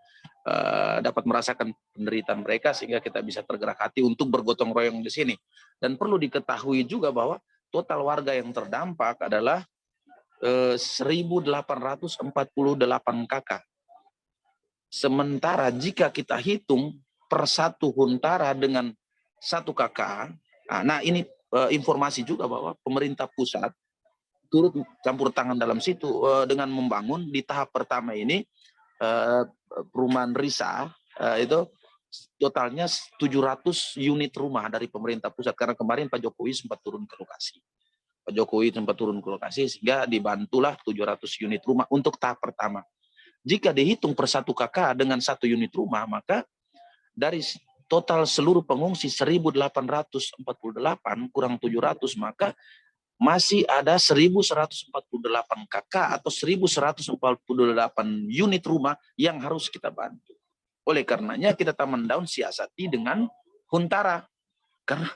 dapat merasakan penderitaan mereka sehingga kita bisa tergerak hati untuk bergotong royong di sini. Dan perlu diketahui juga bahwa total warga yang terdampak adalah 1.848 kakak. Sementara jika kita hitung per satu huntara dengan satu kakak, nah ini informasi juga bahwa pemerintah pusat turut campur tangan dalam situ dengan membangun di tahap pertama ini perumahan Risa itu totalnya 700 unit rumah dari pemerintah pusat, karena kemarin Pak Jokowi sempat turun ke lokasi. Pak Jokowi sempat turun ke lokasi sehingga dibantulah 700 unit rumah untuk tahap pertama. Jika dihitung per 1 KK dengan 1 unit rumah, maka dari total seluruh pengungsi 1.848 kurang 700, maka masih ada 1.148 KK atau 1.148 unit rumah yang harus kita bantu. Oleh karenanya kita Taman Daun siasati dengan Huntara, karena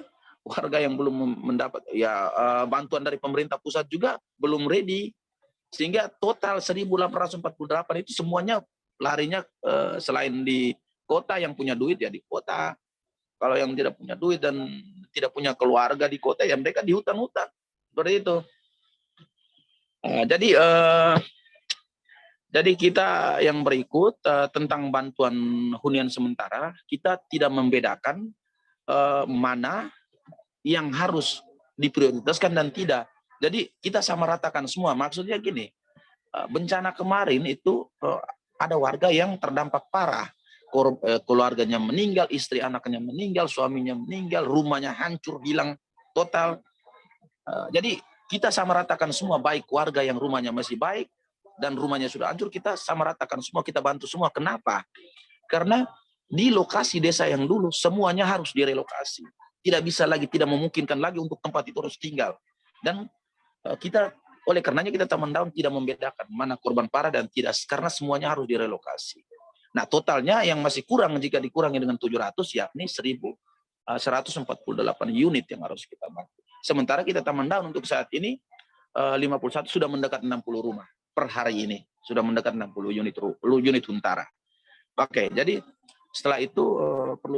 warga yang belum mendapat bantuan dari pemerintah pusat juga belum ready, sehingga total 1.848 itu semuanya larinya selain di kota, yang punya duit ya di kota. Kalau yang tidak punya duit dan tidak punya keluarga di kota, ya mereka di hutan-hutan. Seperti itu. Jadi kita yang berikut tentang bantuan hunian sementara, kita tidak membedakan mana yang harus diprioritaskan dan tidak. Jadi kita sama ratakan semua. Maksudnya gini, bencana kemarin itu ada warga yang terdampak parah. Keluarganya meninggal, istri anaknya meninggal, suaminya meninggal, rumahnya hancur, hilang total. Jadi kita sama ratakan semua, baik warga yang rumahnya masih baik dan rumahnya sudah hancur, kita sama ratakan semua, kita bantu semua. Kenapa? Karena di lokasi desa yang dulu semuanya harus direlokasi. Tidak bisa lagi, tidak memungkinkan lagi untuk tempat itu harus tinggal. Dan kita, oleh karenanya kita Taman Daun tidak membedakan mana korban parah dan tidak, karena semuanya harus direlokasi. Nah, totalnya yang masih kurang jika dikurangi dengan 700, yakni 1.148 unit yang harus kita bantu. Sementara kita Taman Daun untuk saat ini 51 sudah mendekat 60 rumah per hari ini, sudah mendekat 60 unit Huntara. Oke, jadi setelah itu perlu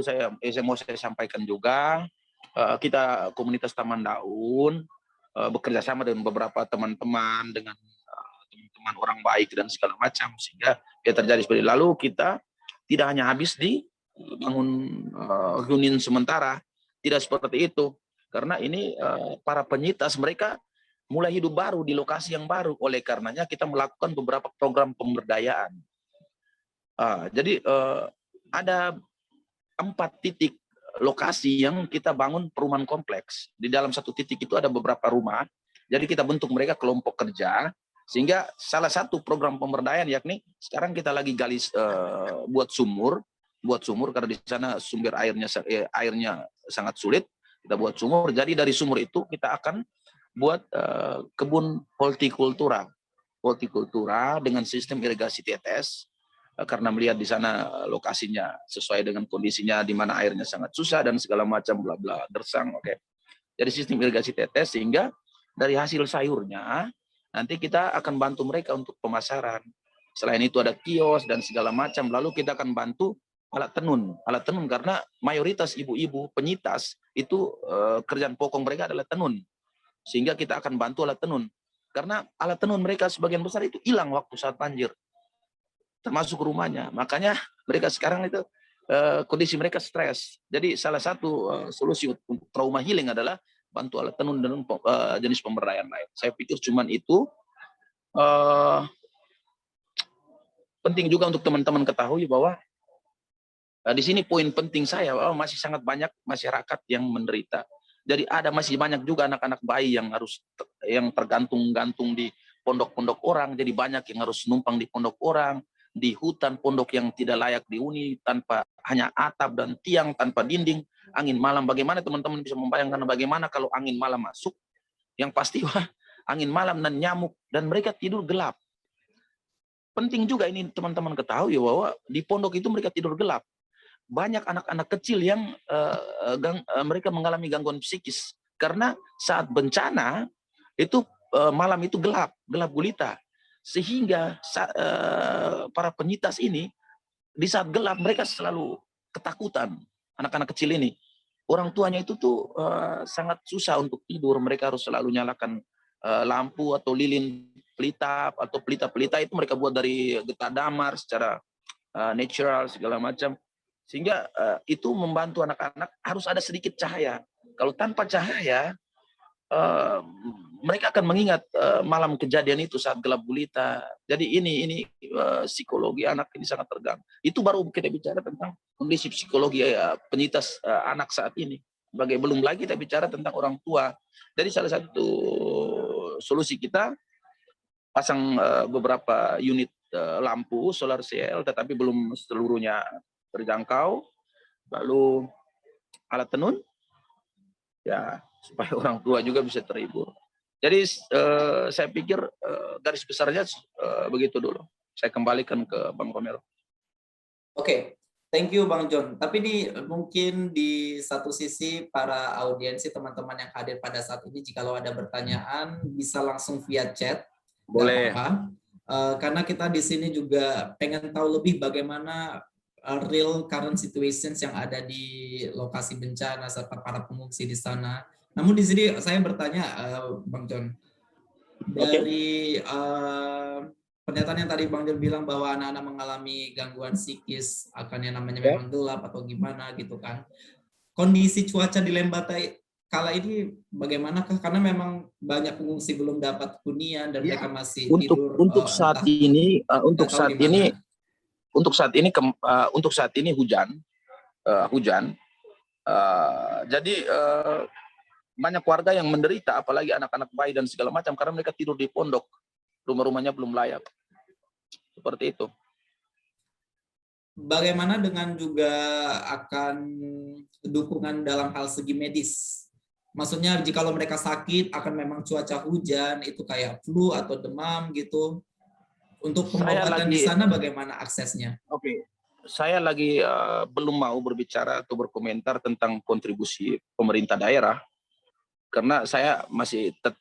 mau saya sampaikan juga, kita komunitas Taman Daun bekerja sama dengan beberapa teman-teman, dengan teman-teman orang baik dan segala macam, sehingga ya terjadi seperti itu. Lalu kita tidak hanya habis di bangun hunian sementara, tidak seperti itu, karena ini para penyitas mereka mulai hidup baru di lokasi yang baru. Oleh karenanya kita melakukan beberapa program pemberdayaan. Jadi ada 4 titik lokasi yang kita bangun perumahan kompleks. Di dalam satu titik itu ada beberapa rumah. Jadi kita bentuk mereka kelompok kerja, sehingga salah satu program pemberdayaan yakni sekarang kita lagi gali buat sumur karena di sana sumber airnya sangat sulit. Kita buat sumur. Jadi dari sumur itu kita akan buat kebun hortikultura dengan sistem irigasi tetes, karena melihat di sana lokasinya sesuai dengan kondisinya, di mana airnya sangat susah dan segala macam bla bla gersang. Oke. Jadi sistem irigasi tetes, sehingga dari hasil sayurnya nanti kita akan bantu mereka untuk pemasaran. Selain itu ada kios dan segala macam. Lalu kita akan bantu alat tenun karena mayoritas ibu-ibu penyitas itu kerjaan pokok mereka adalah tenun. Sehingga kita akan bantu alat tenun. Karena alat tenun mereka sebagian besar itu hilang waktu saat banjir. Termasuk rumahnya. Makanya mereka sekarang itu kondisi mereka stres. Jadi salah satu solusi untuk trauma healing adalah bantu alat tenun dan jenis pemberdayaan lain. Saya pikir cuman itu. Penting juga untuk teman-teman ketahui bahwa di sini poin penting saya bahwa masih sangat banyak masyarakat yang menderita. Jadi masih banyak juga anak-anak bayi yang tergantung-gantung di pondok-pondok orang. Jadi banyak yang harus numpang di pondok orang, di hutan pondok yang tidak layak dihuni, tanpa hanya atap dan tiang, tanpa dinding, angin malam. Bagaimana teman-teman bisa membayangkan bagaimana kalau angin malam masuk? Yang pasti angin malam dan nyamuk, dan mereka tidur gelap. Penting juga ini teman-teman ketahui bahwa di pondok itu mereka tidur gelap. Banyak anak-anak kecil yang mereka mengalami gangguan psikis karena saat bencana itu malam itu gelap gulita, sehingga para penyitas ini di saat gelap mereka selalu ketakutan. Anak-anak kecil ini, orang tuanya itu tuh sangat susah untuk tidur. Mereka harus selalu nyalakan lampu atau lilin pelita, atau pelita-pelita itu mereka buat dari getah damar secara natural segala macam. Sehingga itu membantu anak-anak harus ada sedikit cahaya. Kalau tanpa cahaya, mereka akan mengingat malam kejadian itu saat gelap gulita. Jadi ini psikologi anak ini sangat terganggu. Itu baru kita bicara tentang kondisi psikologi penyintas anak saat ini. Belum lagi kita bicara tentang orang tua. Jadi salah satu solusi kita pasang beberapa unit lampu solar cell, tetapi belum seluruhnya terjangkau. Lalu alat tenun, ya supaya orang tua juga bisa terhibur. Jadi saya pikir garis besarnya begitu dulu. Saya kembalikan ke Bang Romero. Oke, thank you Bang John. Tapi mungkin di satu sisi para audiensi teman-teman yang hadir pada saat ini, jikalau ada pertanyaan bisa langsung via chat. Boleh. Karena kita di sini juga pengen tahu lebih bagaimana real current situations yang ada di lokasi bencana serta para pengungsi di sana. Namun di sini saya bertanya, Bang John, dari pernyataan yang tadi Bang John bilang bahwa anak-anak mengalami gangguan psikis akan yang namanya memang gelap atau gimana gitu kan. Kondisi cuaca di Lembata kala ini bagaimanakah? Karena memang banyak pengungsi belum dapat hunian dan mereka masih tidur. Untuk saat ini hujan. Jadi banyak warga yang menderita, apalagi anak-anak bayi dan segala macam, karena mereka tidur di pondok, rumah-rumahnya belum layak. Seperti itu. Bagaimana dengan juga akan dukungan dalam hal segi medis? Maksudnya jikalau mereka sakit, akan memang cuaca hujan, itu kayak flu atau demam gitu. Untuk pengobatan di sana bagaimana aksesnya? Oke. Saya lagi belum mau berbicara atau berkomentar tentang kontribusi pemerintah daerah, karena saya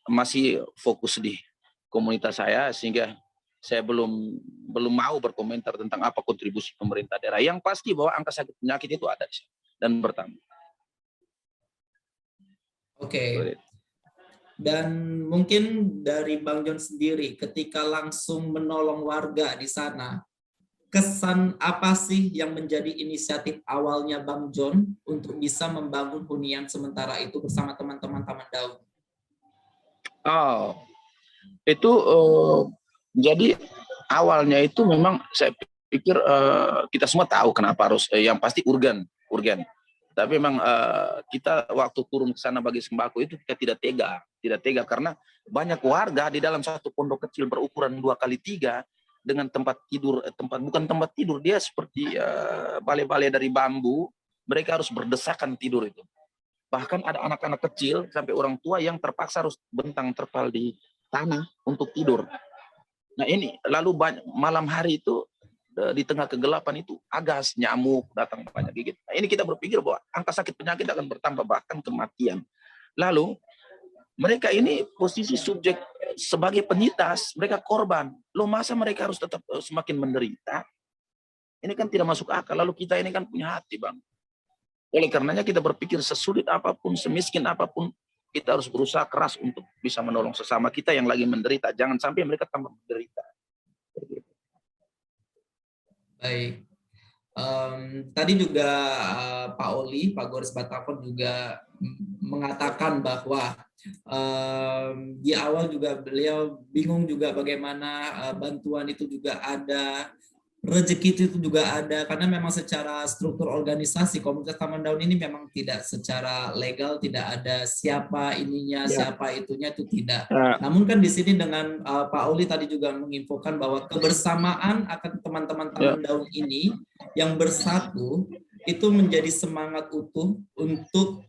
masih fokus di komunitas saya, sehingga saya belum mau berkomentar tentang apa kontribusi pemerintah daerah. Yang pasti bahwa angka sakit penyakit itu ada dan bertambah. Oke. Dan mungkin dari Bang John sendiri, ketika langsung menolong warga di sana, kesan apa sih yang menjadi inisiatif awalnya Bang John untuk bisa membangun hunian sementara itu bersama teman-teman Taman Daun? Itu jadi awalnya itu memang saya pikir kita semua tahu kenapa harus yang pasti urgen. Tapi memang kita waktu turun ke sana bagi sembako itu kita tidak tega karena banyak warga di dalam satu pondok kecil berukuran 2x3 dengan bukan tempat tidur, dia seperti balai-balai dari bambu. Mereka harus berdesakan tidur itu. Bahkan ada anak-anak kecil sampai orang tua yang terpaksa harus bentang terpal di tanah untuk tidur. Nah ini lalu malam hari itu di tengah kegelapan itu agas, nyamuk datang banyak gigit. Nah, ini kita berpikir bahwa angka sakit penyakit akan bertambah, bahkan kematian. Lalu mereka ini posisi subjek sebagai penyintas, mereka korban. Loh masa mereka harus tetap semakin menderita? Ini kan tidak masuk akal. Lalu kita ini kan punya hati, Bang. Oleh karenanya kita berpikir sesulit apapun, semiskin apapun, kita harus berusaha keras untuk bisa menolong sesama kita yang lagi menderita. Jangan sampai mereka tambah menderita. Baik. Tadi juga Pak Oli, Pak Goris Batavon juga mengatakan bahwa di awal juga beliau bingung juga bagaimana bantuan itu juga ada, rezeki itu juga ada, karena memang secara struktur organisasi komunitas Taman Daun ini memang tidak secara legal, tidak ada siapa ininya, siapa itunya, itu tidak. Namun kan di sini dengan Pak Oli tadi juga menginfokan bahwa kebersamaan akan teman-teman Taman Daun ini yang bersatu itu menjadi semangat utuh untuk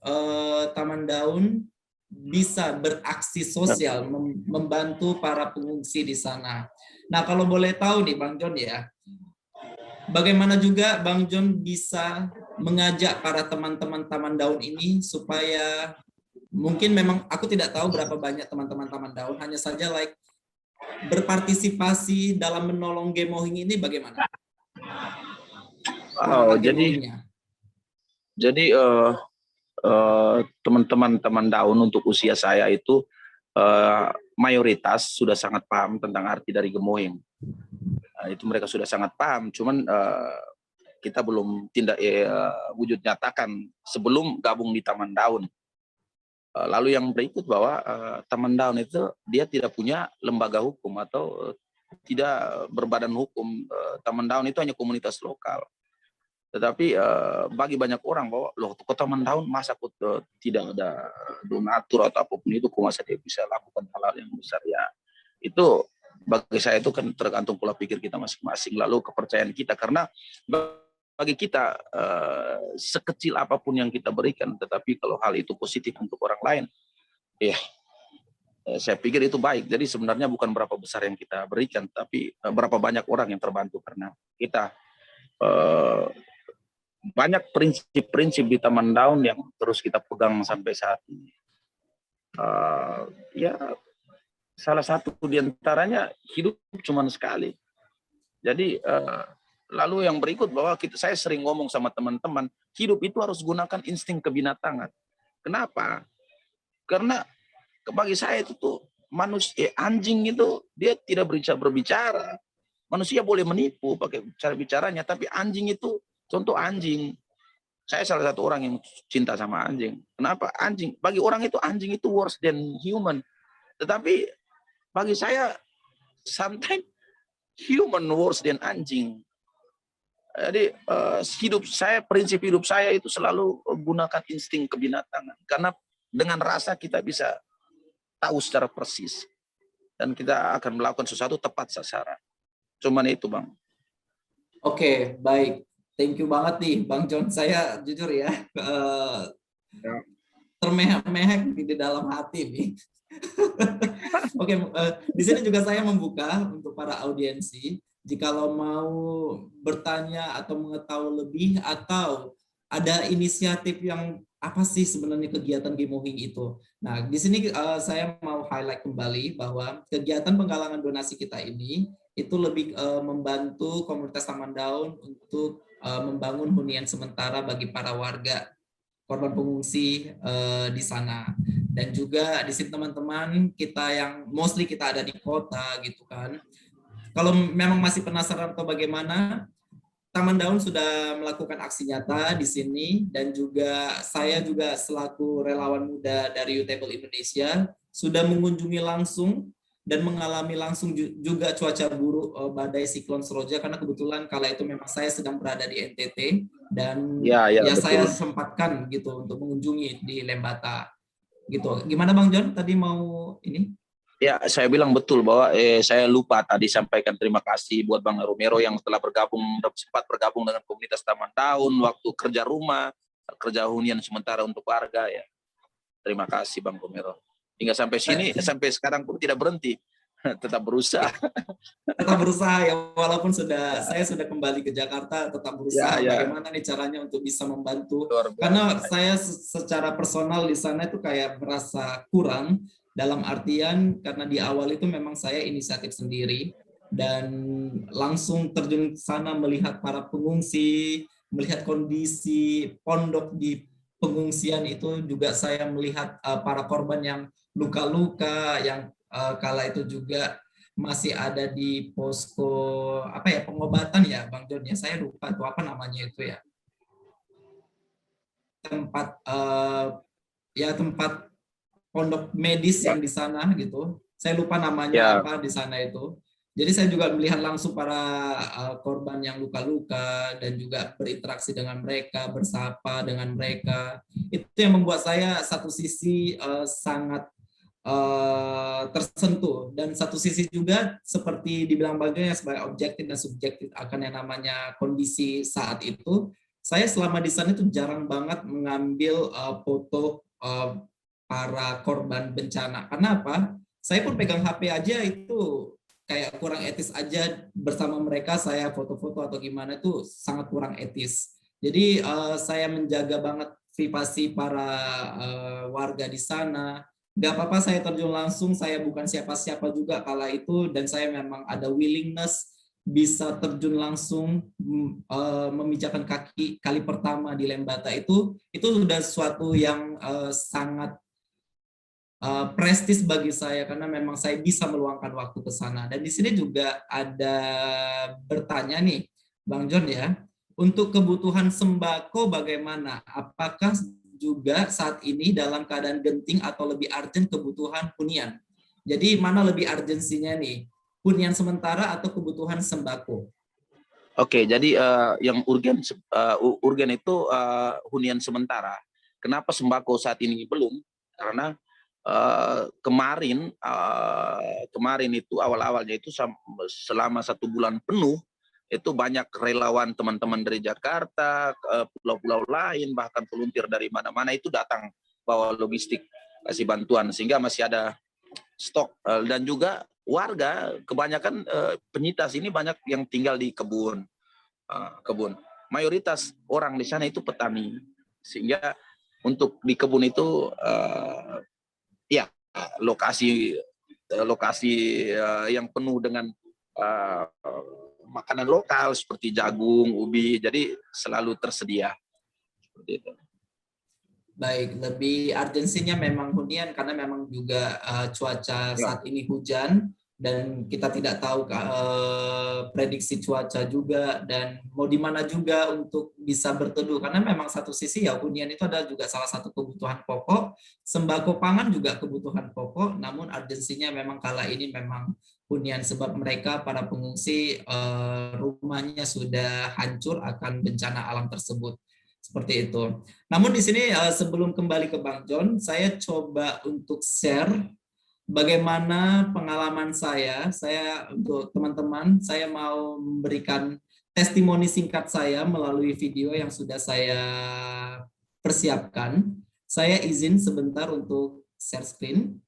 Taman Daun bisa beraksi sosial, membantu para pengungsi di sana. Nah, kalau boleh tahu nih Bang John ya, bagaimana juga Bang John bisa mengajak para teman-teman Taman Daun ini supaya mungkin memang aku tidak tahu berapa banyak teman-teman Taman Daun, hanya saja berpartisipasi dalam menolong Gemohing ini bagaimana? Jadi teman-teman Taman Daun untuk usia saya itu mayoritas sudah sangat paham tentang arti dari Gemohing. Itu mereka sudah sangat paham, cuman kita belum wujud nyatakan sebelum gabung di Taman Daun. Lalu yang berikut bahwa Taman Daun itu dia tidak punya lembaga hukum atau tidak berbadan hukum. Taman Daun itu hanya komunitas lokal. Tetapi bagi banyak orang bahwa loh kok Taman Daun masa tidak ada donatur atau apapun itu, kok masa dia bisa lakukan hal-hal yang besar ya. Itu bagi saya itu kan tergantung pola pikir kita masing-masing, lalu kepercayaan kita, karena bagi kita sekecil apapun yang kita berikan, tetapi kalau hal itu positif untuk orang lain, ya saya pikir itu baik. Jadi sebenarnya bukan berapa besar yang kita berikan, tapi berapa banyak orang yang terbantu, karena kita banyak prinsip-prinsip di Taman Daun yang terus kita pegang sampai saat ini. Ya salah satu diantaranya hidup cuma sekali. Jadi lalu yang berikut bahwa saya sering ngomong sama teman-teman, hidup itu harus gunakan insting kebinatangan. Kenapa? Karena bagi saya itu tuh manusia, anjing itu dia tidak bisa berbicara. Manusia boleh menipu pakai cara bicaranya, tapi anjing itu, contoh anjing. Saya salah satu orang yang cinta sama anjing. Kenapa? Anjing. Bagi orang itu anjing itu worse than human. Tetapi bagi saya sometimes human worse than anjing. Jadi prinsip hidup saya itu selalu gunakan insting kebinatangan. Karena dengan rasa kita bisa tahu secara persis. Dan kita akan melakukan sesuatu tepat sasaran. Cuman itu, Bang. Oke, baik. Thank you banget nih, Bang John. Saya jujur ya, termehek-mehek di dalam hati nih. Oke, di sini juga saya membuka untuk para audiensi. Jikalau mau bertanya atau mengetahui lebih, atau ada inisiatif yang apa sih sebenarnya kegiatan Gemohing itu. Nah, di sini saya mau highlight kembali bahwa kegiatan penggalangan donasi kita ini itu lebih membantu komunitas Taman Daun untuk membangun hunian sementara bagi para warga korban pengungsi di sana. Dan juga di sini teman-teman kita yang mostly kita ada di kota gitu kan. Kalau memang masih penasaran atau bagaimana, Taman Daun sudah melakukan aksi nyata di sini, dan juga saya juga selaku relawan muda dari Youthable Indonesia sudah mengunjungi langsung dan mengalami langsung juga cuaca buruk badai siklon Seroja, karena kebetulan kala itu memang saya sedang berada di NTT dan saya sempatkan gitu untuk mengunjungi di Lembata gitu. Gimana Bang John tadi mau ini? Ya, saya bilang betul bahwa saya lupa tadi sampaikan terima kasih buat Bang Romero yang telah sempat bergabung dengan komunitas Taman Daun waktu kerja rumah, kerja hunian sementara untuk warga ya. Terima kasih Bang Romero. Hingga sampai sini, sampai sekarang pun tidak berhenti, tetap berusaha. Tetap berusaha ya, walaupun saya sudah kembali ke Jakarta, tetap berusaha bagaimana nih caranya untuk bisa membantu. Karena saya secara personal di sana itu kayak merasa kurang. Dalam artian karena di awal itu memang saya inisiatif sendiri dan langsung terjun ke sana melihat para pengungsi, melihat kondisi pondok di pengungsian itu, juga saya melihat para korban yang luka-luka yang kala itu juga masih ada di posko pengobatan ya Bang John ya, saya lupa tuh apa namanya itu ya, tempat pondok medis yang di sana gitu. Saya lupa namanya apa di sana itu. Jadi saya juga melihat langsung para korban yang luka-luka dan juga berinteraksi dengan mereka, bersapa dengan mereka. Itu yang membuat saya satu sisi sangat tersentuh, dan satu sisi juga seperti dibilang Bang John sebagai objektif dan subjektif akan yang namanya kondisi saat itu. Saya selama di sana itu jarang banget mengambil foto para korban bencana. Karena apa? Saya pun pegang HP aja itu kayak kurang etis aja bersama mereka, saya foto-foto atau gimana itu sangat kurang etis. Jadi saya menjaga banget privasi para warga di sana. Gak apa-apa saya terjun langsung, saya bukan siapa-siapa juga kala itu, dan saya memang ada willingness bisa terjun langsung memijakkan kaki kali pertama di Lembata itu sudah suatu yang sangat prestis bagi saya, karena memang saya bisa meluangkan waktu ke sana. Dan di sini juga ada bertanya nih Bang John ya, untuk kebutuhan sembako bagaimana? Apakah juga saat ini dalam keadaan genting atau lebih urgent kebutuhan hunian. Jadi mana lebih urgensinya nih? Hunian sementara atau kebutuhan sembako? Oke, jadi yang urgen itu hunian sementara. Kenapa sembako saat ini belum? Karena kemarin itu awal-awalnya itu selama 1 bulan penuh itu banyak relawan teman-teman dari Jakarta, pulau-pulau lain, bahkan volunteer dari mana-mana itu datang bawa logistik kasih bantuan sehingga masih ada stok. Dan juga warga kebanyakan penyintas ini banyak yang tinggal di kebun. Mayoritas orang di sana itu petani sehingga untuk di kebun itu ya lokasi yang penuh dengan makanan lokal seperti jagung, ubi, jadi selalu tersedia seperti itu. Baik, lebih urgensinya memang hunian karena memang juga cuaca saat ini hujan dan kita tidak tahu prediksi cuaca juga dan mau di mana juga untuk bisa berteduh karena memang satu sisi ya hunian itu adalah juga salah satu kebutuhan pokok, sembako pangan juga kebutuhan pokok, namun urgensinya memang kala ini memang hunian sebab mereka para pengungsi rumahnya sudah hancur akan bencana alam tersebut. Seperti itu. Namun di sini sebelum kembali ke Bang John, saya coba untuk share bagaimana pengalaman saya untuk teman-teman, saya mau memberikan testimoni singkat saya melalui video yang sudah saya persiapkan. Saya izin sebentar untuk share screen.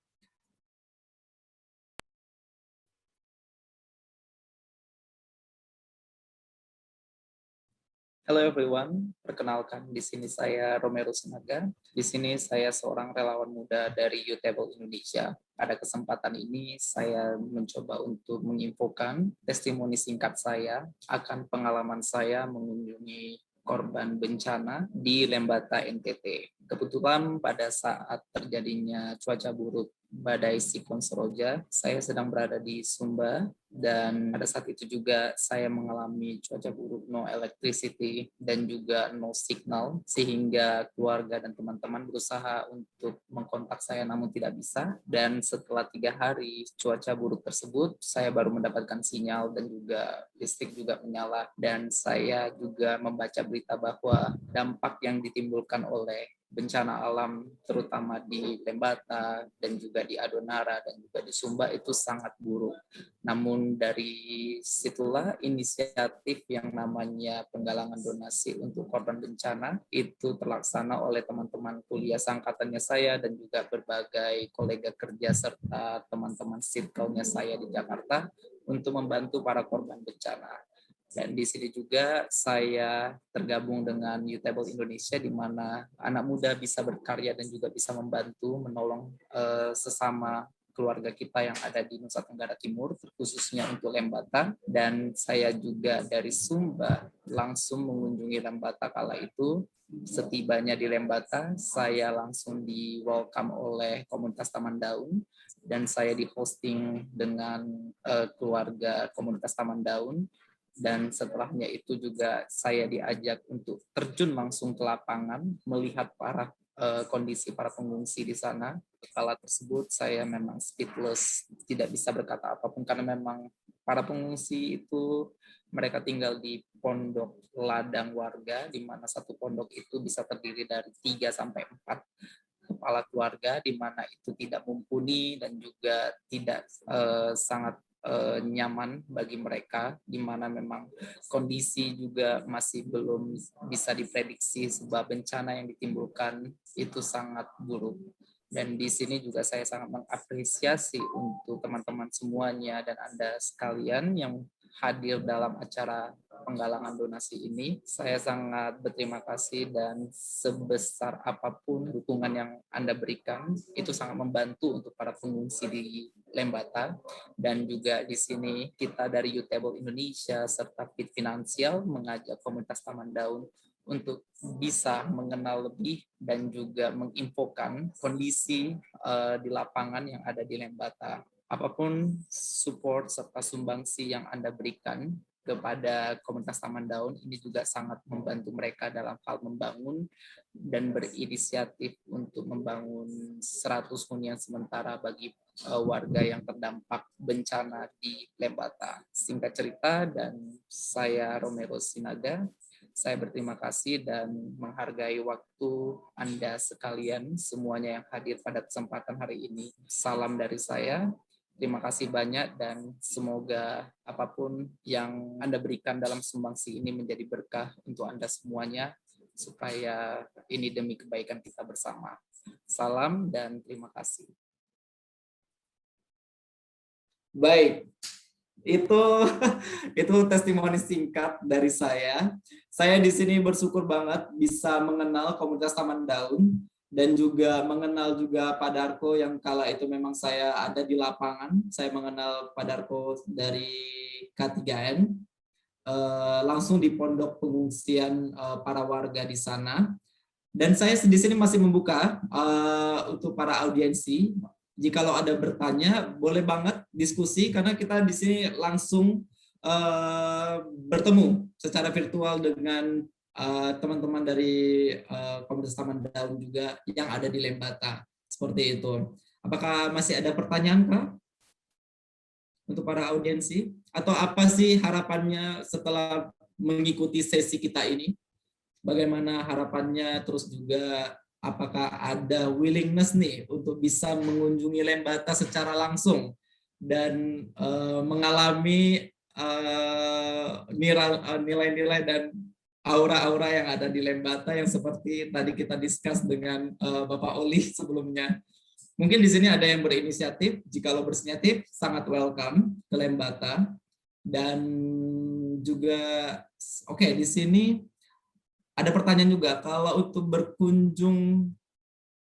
Hello everyone, perkenalkan di sini saya Romero Senaga. Di sini saya seorang relawan muda dari Youthable Indonesia. Pada kesempatan ini saya mencoba untuk menginfokan testimoni singkat saya akan pengalaman saya mengunjungi korban bencana di Lembata, NTT. Kebetulan pada saat terjadinya cuaca buruk badai siklon Seroja, saya sedang berada di Sumba dan pada saat itu juga saya mengalami cuaca buruk, no electricity dan juga no signal sehingga keluarga dan teman-teman berusaha untuk mengkontak saya namun tidak bisa dan setelah 3 hari cuaca buruk tersebut saya baru mendapatkan sinyal dan juga listrik juga menyala dan saya juga membaca berita bahwa dampak yang ditimbulkan oleh bencana alam terutama di Lembata dan juga di Adonara dan juga di Sumba itu sangat buruk. Namun dari situlah inisiatif yang namanya penggalangan donasi untuk korban bencana itu terlaksana oleh teman-teman kuliah seangkatannya saya dan juga berbagai kolega kerja serta teman-teman circle-nya saya di Jakarta untuk membantu para korban bencana. Dan di sini juga saya tergabung dengan Youthable Indonesia di mana anak muda bisa berkarya dan juga bisa membantu menolong sesama keluarga kita yang ada di Nusa Tenggara Timur, khususnya untuk Lembata. Dan saya juga dari Sumba langsung mengunjungi Lembata kala itu. Setibanya di Lembata, saya langsung di welcome oleh komunitas Taman Daun dan saya di hosting dengan keluarga komunitas Taman Daun. Dan setelahnya itu juga saya diajak untuk terjun langsung ke lapangan melihat kondisi para pengungsi di sana. Kala tersebut saya memang speechless, tidak bisa berkata apapun karena memang para pengungsi itu mereka tinggal di pondok ladang warga di mana satu pondok itu bisa terdiri dari 3 sampai 4 kepala keluarga di mana itu tidak mumpuni dan juga tidak sangat nyaman bagi mereka di mana memang kondisi juga masih belum bisa diprediksi sebab bencana yang ditimbulkan itu sangat buruk. Dan di sini juga saya sangat mengapresiasi untuk teman-teman semuanya dan Anda sekalian yang hadir dalam acara penggalangan donasi ini. Saya sangat berterima kasih dan sebesar apapun dukungan yang Anda berikan, itu sangat membantu untuk para pengungsi di Lembata. Dan juga di sini kita dari Youthable Indonesia serta Fit Finansial mengajak komunitas Taman Daun untuk bisa mengenal lebih dan juga menginfokan kondisi di lapangan yang ada di Lembata. Apapun support serta sumbangsi yang Anda berikan kepada komunitas Taman Daun ini juga sangat membantu mereka dalam hal membangun dan berinisiatif untuk membangun 100 hunian sementara bagi warga yang terdampak bencana di Lembata. Singkat cerita, dan saya Romero Sinaga, saya berterima kasih dan menghargai waktu Anda sekalian semuanya yang hadir pada kesempatan hari ini. Salam dari saya. Terima kasih banyak dan semoga apapun yang Anda berikan dalam sumbangsi ini menjadi berkah untuk Anda semuanya supaya ini demi kebaikan kita bersama. Salam dan terima kasih. Baik, itu testimoni singkat dari saya. Saya di sini bersyukur banget bisa mengenal komunitas Taman Daun dan juga mengenal juga Pak Darko yang kala itu memang saya ada di lapangan. Saya mengenal Pak Darko dari K3N, langsung di pondok pengungsian para warga di sana. Dan saya di sini masih membuka untuk para audiensi. Jikalau ada bertanya, boleh banget diskusi karena kita di sini langsung bertemu secara virtual dengan teman-teman dari komunitas Taman Daun juga yang ada di Lembata. Seperti itu. Apakah masih ada pertanyaan, Kak? Untuk para audiensi? Atau apa sih harapannya setelah mengikuti sesi kita ini? Bagaimana harapannya? Terus juga apakah ada willingness nih untuk bisa mengunjungi Lembata secara langsung dan mengalami nilai-nilai dan aura-aura yang ada di Lembata yang seperti tadi kita discuss dengan Bapak Oli sebelumnya. Mungkin di sini ada yang berinisiatif. Jikalau berinisiatif, sangat welcome ke Lembata. Dan juga, oke, di sini ada pertanyaan juga. Kalau untuk berkunjung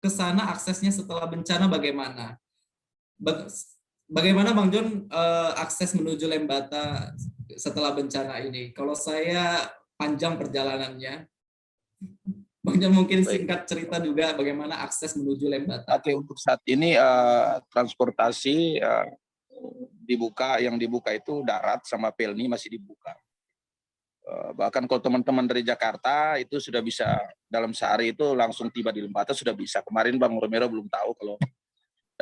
ke sana, aksesnya setelah bencana bagaimana? Bagaimana Bang John akses menuju Lembata setelah bencana ini? Kalau saya panjang perjalanannya. Bang John mungkin singkat cerita juga bagaimana akses menuju Lembata. Oke, untuk saat ini transportasi yang dibuka itu darat sama Pelni masih dibuka. Bahkan kalau teman-teman dari Jakarta itu sudah bisa dalam sehari itu langsung tiba di Lembata sudah bisa. Kemarin Bang Romero belum tahu kalau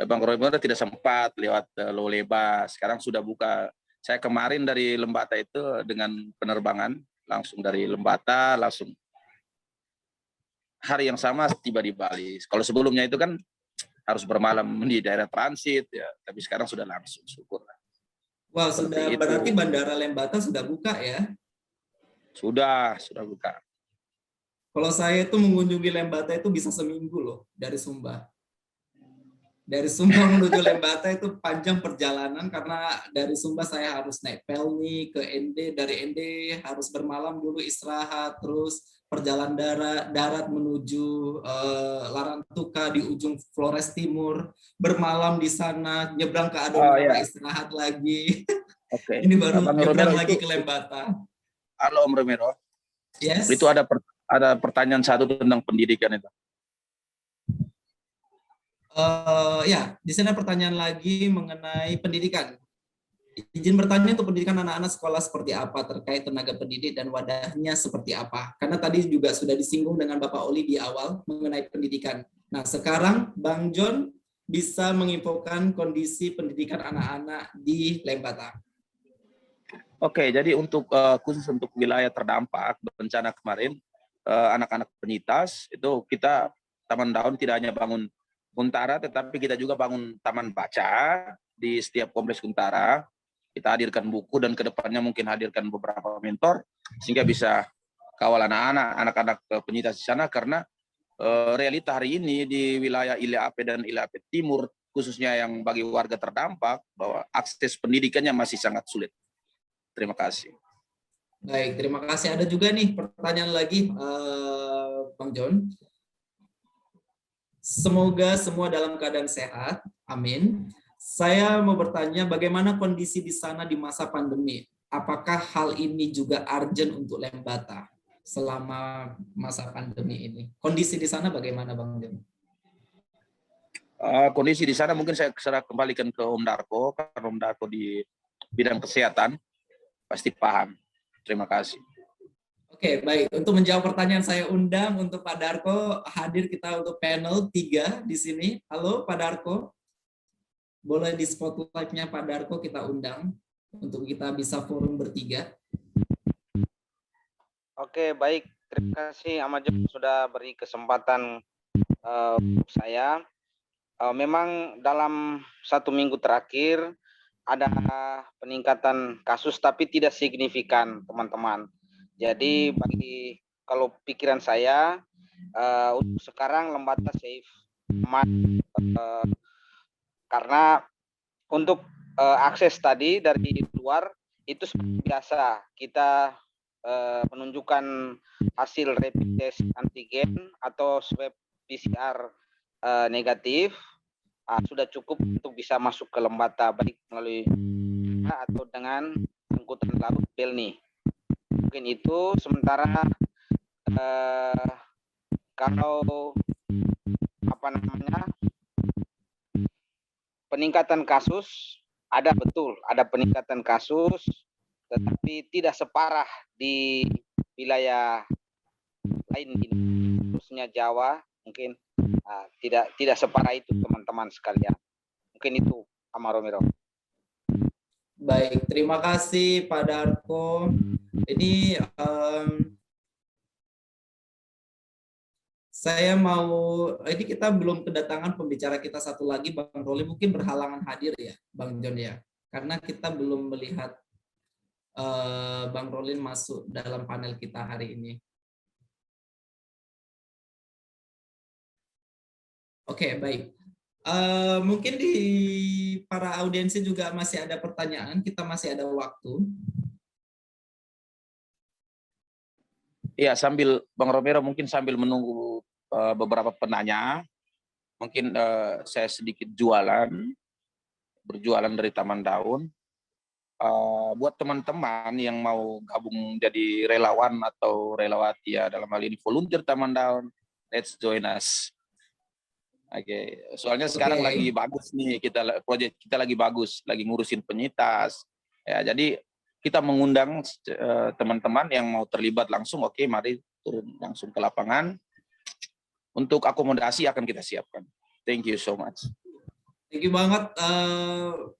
Bang Romero tidak sempat lewat Loleba. Sekarang sudah buka. Saya kemarin dari Lembata itu dengan penerbangan langsung dari Lembata, langsung hari yang sama tiba di Bali. Kalau sebelumnya itu kan harus bermalam di daerah transit, ya. Tapi sekarang sudah langsung, syukur. Wah, sudah berarti Bandara Lembata sudah buka ya? Sudah buka. Kalau saya itu mengunjungi Lembata itu bisa seminggu loh dari Sumba. Dari Sumba menuju Lembata itu panjang perjalanan karena dari Sumba saya harus naik Pelni ke ND, dari ND harus bermalam dulu istirahat, terus perjalanan darat menuju Larantuka di ujung Flores Timur, bermalam di sana, nyebrang ke Adonara, istirahat lagi. Oke. Ini baru nyebrang lagi ke Lembata. Halo Om Romero. Yes. Itu ada pertanyaan satu tentang pendidikan itu. Ya, di sana pertanyaan lagi mengenai pendidikan. Izin bertanya untuk pendidikan anak-anak sekolah seperti apa, terkait tenaga pendidik dan wadahnya seperti apa. Karena tadi juga sudah disinggung dengan Bapak Oli di awal mengenai pendidikan. Nah, sekarang Bang John bisa menginfokan kondisi pendidikan anak-anak di Lembata. Oke, jadi untuk khusus untuk wilayah terdampak bencana kemarin, anak-anak penyintas itu kita Taman Daun tidak hanya bangun Untara, tetapi kita juga bangun taman baca di setiap kompleks Untara. Kita hadirkan buku dan kedepannya mungkin hadirkan beberapa mentor sehingga bisa kawal anak-anak penyintas di sana karena realita hari ini di wilayah Ile-Ape dan Ile-Ape Timur khususnya yang bagi warga terdampak bahwa akses pendidikannya masih sangat sulit. Terima kasih. Baik, terima kasih. Ada juga nih pertanyaan lagi, Bang John. Semoga semua dalam keadaan sehat, amin. Saya mau bertanya bagaimana kondisi di sana di masa pandemi? Apakah hal ini juga urgent untuk Lembata selama masa pandemi ini? Kondisi di sana bagaimana Bang John? Kondisi di sana mungkin saya kembalikan ke Om Darko, karena Om Darko di bidang kesehatan pasti paham. Terima kasih. Oke, baik. Untuk menjawab pertanyaan saya undang untuk Pak Darko hadir kita untuk panel 3 di sini. Halo Pak Darko. Boleh di spotlight-nya Pak Darko kita undang untuk kita bisa forum bertiga. Oke, baik. Terima kasih Ahmad John sudah beri kesempatan saya. Memang dalam 1 minggu terakhir ada peningkatan kasus tapi tidak signifikan, teman-teman. Jadi kalau pikiran saya untuk sekarang Lembata safe, karena untuk akses tadi dari luar itu seperti biasa kita menunjukkan hasil rapid test antigen atau swab PCR negatif sudah cukup untuk bisa masuk ke Lembata baik melalui atau dengan angkutan laut Pelni. Mungkin itu sementara kalau peningkatan kasus ada, betul ada peningkatan kasus, tetapi tidak separah di wilayah lain, khususnya Jawa mungkin tidak separah itu teman-teman sekalian. Mungkin itu Ahmad Romero. Baik, terima kasih Pak Darko. Ini ini kita belum kedatangan pembicara kita satu lagi, Bang Roli mungkin berhalangan hadir ya, Bang John ya, karena kita belum melihat Bang Rolin masuk dalam panel kita hari ini. Oke, baik. Mungkin di para audiensi juga masih ada pertanyaan, kita masih ada waktu. Iya, sambil Bang Romero mungkin sambil menunggu beberapa penanya, mungkin saya sedikit berjualan dari Taman Daun. Buat teman-teman yang mau gabung jadi relawan atau relawati ya, dalam hal ini volunteer Taman Daun, let's join us. Oke, soalnya sekarang lagi bagus nih, proyek kita lagi bagus, lagi ngurusin penyitas. Ya, jadi kita mengundang teman-teman yang mau terlibat langsung, oke, mari turun langsung ke lapangan. Untuk akomodasi akan kita siapkan. Thank you so much. Thank you banget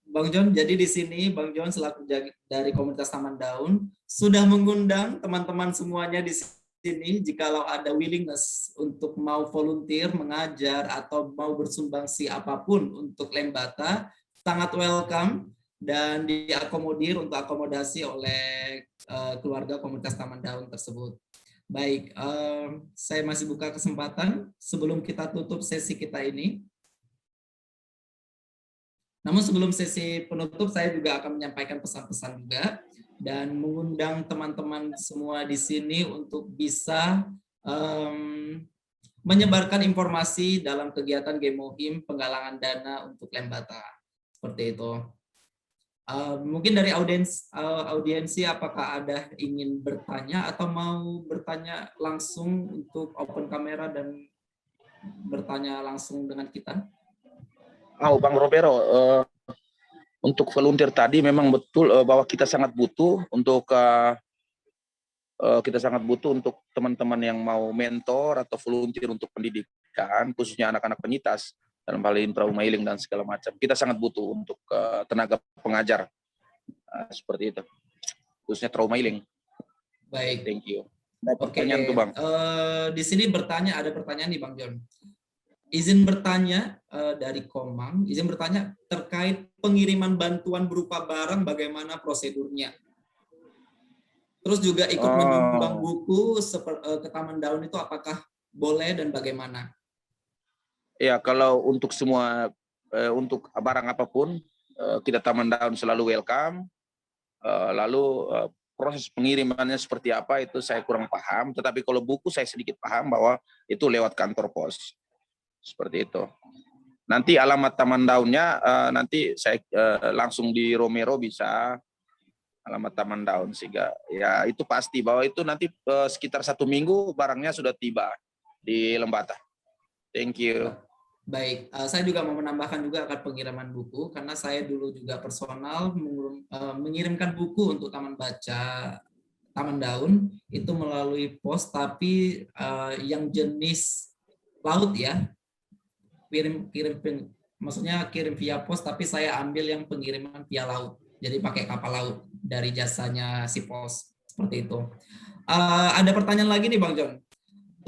Bang John. Jadi di sini Bang John selaku dari komunitas Taman Daun sudah mengundang teman-teman semuanya di sini, jikalau ada willingness untuk mau volunteer, mengajar atau mau bersumbangsi apapun untuk Lembata, sangat welcome dan diakomodir untuk akomodasi oleh keluarga komunitas Taman Daun tersebut. Baik, saya masih buka kesempatan sebelum kita tutup sesi kita ini. Namun sebelum sesi penutup, saya juga akan menyampaikan pesan-pesan juga dan mengundang teman-teman semua di sini untuk bisa menyebarkan informasi dalam kegiatan Gemohim penggalangan dana untuk Lembata. Seperti itu. Mungkin dari audiensi apakah ada ingin bertanya atau mau bertanya langsung untuk open kamera dan bertanya langsung dengan kita? Bang Romero, untuk volunteer tadi memang betul bahwa kita sangat butuh untuk teman-teman yang mau mentor atau volunteer untuk pendidikan, khususnya anak-anak penyintas dalam hal ini trauma healing dan segala macam. Kita sangat butuh untuk tenaga pengajar seperti itu, khususnya trauma healing. Baik, thank you. Pertanyaan tuh Bang. Di sini ada pertanyaan nih Bang John. Izin bertanya dari Komang, izin bertanya terkait pengiriman bantuan berupa barang, bagaimana prosedurnya? Terus juga ikut menyumbang buku ke Taman Daun itu apakah boleh dan bagaimana? Ya, kalau untuk semua, untuk barang apapun, kita Taman Daun selalu welcome. Lalu proses pengirimannya seperti apa itu saya kurang paham, tetapi kalau buku saya sedikit paham bahwa itu lewat kantor pos. Seperti itu. Nanti alamat Taman Daunnya nanti saya langsung di Romero bisa alamat Taman Daun, sehingga ya itu pasti bahwa itu nanti sekitar 1 minggu barangnya sudah tiba di Lembata. Thank you. Baik, saya juga mau menambahkan juga akan pengiriman buku karena saya dulu juga personal mengirimkan buku untuk Taman Baca Taman Daun itu melalui pos, tapi yang jenis laut ya, maksudnya kirim via pos, tapi saya ambil yang pengiriman via laut, jadi pakai kapal laut dari jasanya si pos, seperti itu. Ada pertanyaan lagi nih Bang John,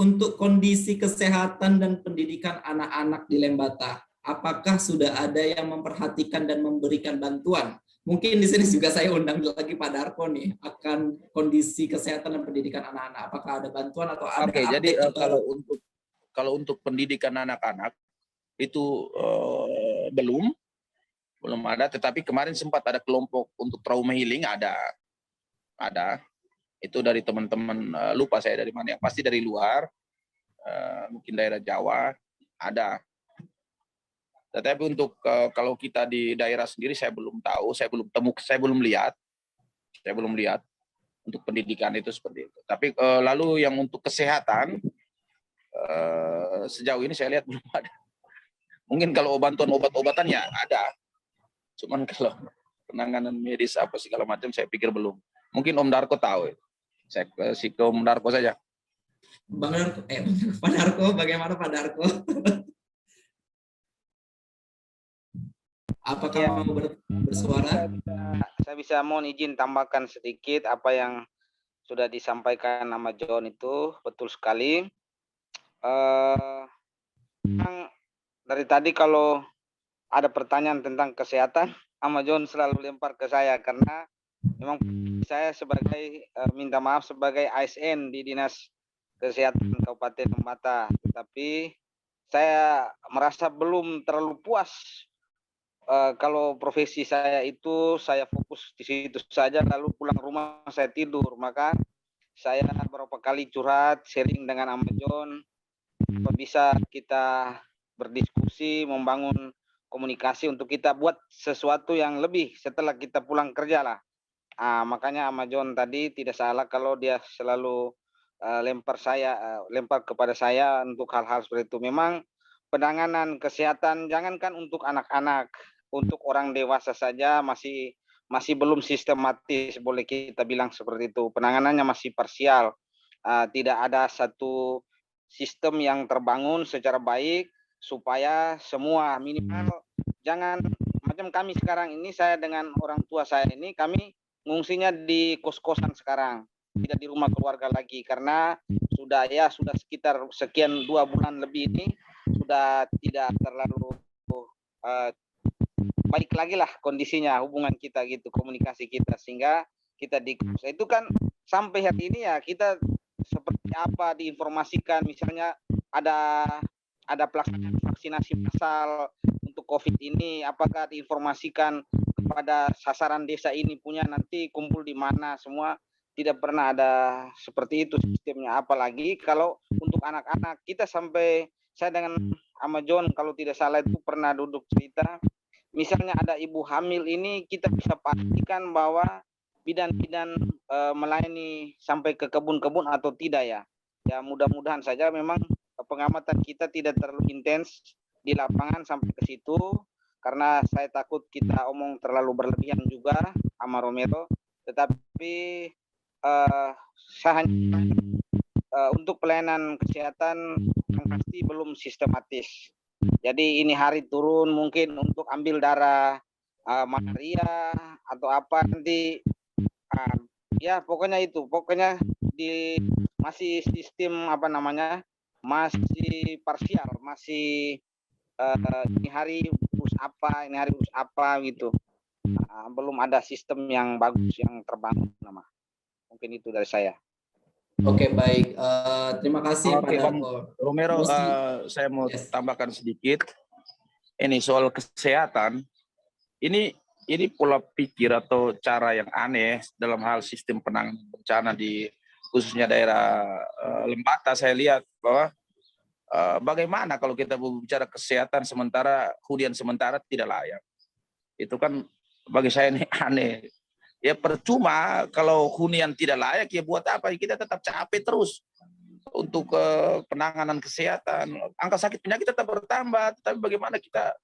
untuk kondisi kesehatan dan pendidikan anak-anak di Lembata, apakah sudah ada yang memperhatikan dan memberikan bantuan? Mungkin di sini juga saya undang lagi Pak Darko nih, akan kondisi kesehatan dan pendidikan anak-anak. Apakah ada bantuan atau ada Oke, jadi update terbaru? kalau untuk pendidikan anak-anak itu belum ada. Tetapi kemarin sempat ada kelompok untuk trauma healing, ada. Itu dari teman-teman, lupa saya dari mana, yang pasti dari luar, mungkin daerah Jawa ada. Tetapi untuk kalau kita di daerah sendiri saya belum tahu, saya belum lihat untuk pendidikan itu seperti itu. Tapi lalu yang untuk kesehatan sejauh ini saya lihat belum ada. Mungkin kalau bantuan obat-obatan ya ada, cuman kalau penanganan medis apa segala macam saya pikir belum. Mungkin Om Darko tahu. Saya kasih ke Om Darko saja. Pak Darko, bagaimana Pak Darko? Apakah Ya, mau bersuara? Saya bisa mohon izin tambahkan sedikit apa yang sudah disampaikan nama John itu betul sekali. Dari tadi kalau ada pertanyaan tentang kesehatan, Ama John selalu lempar ke saya karena memang saya sebagai minta maaf sebagai ASN di Dinas Kesehatan Kabupaten Lembata, tetapi saya merasa belum terlalu puas. Kalau profesi saya itu saya fokus di situ saja, lalu pulang rumah saya tidur. Maka saya beberapa kali curhat, sharing dengan Ama John, bisa kita berdiskusi, membangun komunikasi untuk kita buat sesuatu yang lebih setelah kita pulang kerja lah. Makanya Ama John tadi tidak salah kalau dia selalu lempar kepada saya untuk hal-hal seperti itu. Memang penanganan kesehatan jangankan untuk anak-anak, untuk orang dewasa saja masih belum sistematis, boleh kita bilang seperti itu. Penanganannya masih parsial. Tidak ada satu sistem yang terbangun secara baik supaya semua minimal jangan macam kami sekarang ini, saya dengan orang tua saya ini kami ngungsinya di kos-kosan sekarang, tidak di rumah keluarga lagi karena sudah sekitar sekian 2 bulan lebih ini sudah tidak terlalu baik lagi lah kondisinya, hubungan kita gitu, komunikasi kita, sehingga kita di kos itu kan sampai hari ini ya kita seperti apa diinformasikan, misalnya ada pelaksanaan vaksinasi massal untuk COVID ini, apakah diinformasikan kepada sasaran desa ini punya nanti kumpul di mana, semua tidak pernah ada seperti itu sistemnya. Apalagi kalau untuk anak-anak kita, sampai saya dengan Ama John kalau tidak salah itu pernah duduk cerita, misalnya ada ibu hamil ini kita bisa pastikan bahwa bidan-bidan melayani sampai ke kebun-kebun atau tidak ya. Ya mudah-mudahan saja memang pengamatan kita tidak terlalu intens di lapangan sampai ke situ, karena saya takut kita omong terlalu berlebihan juga, Ama Romero. Tetapi saya hanya untuk pelayanan kesehatan yang pasti belum sistematis. Jadi ini hari turun mungkin untuk ambil darah malaria atau apa nanti, ya pokoknya masih sistem masih parsial, masih ini hari urus apa gitu. Belum ada sistem yang bagus yang terbangun nama. Mungkin itu dari saya. Oke, baik. Terima kasih Pak Darko. Romero, saya mau tambahkan sedikit. Ini soal kesehatan. Ini pola pikir atau cara yang aneh dalam hal sistem penanganan bencana di khususnya daerah Lembata. Saya lihat bahwa bagaimana kalau kita bicara kesehatan sementara hunian sementara tidak layak. Itu kan bagi saya ini aneh. Ya percuma kalau hunian tidak layak, ya buat apa? Kita tetap capek terus untuk penanganan kesehatan. Angka sakit penyakit tetap bertambah, tapi bagaimana kita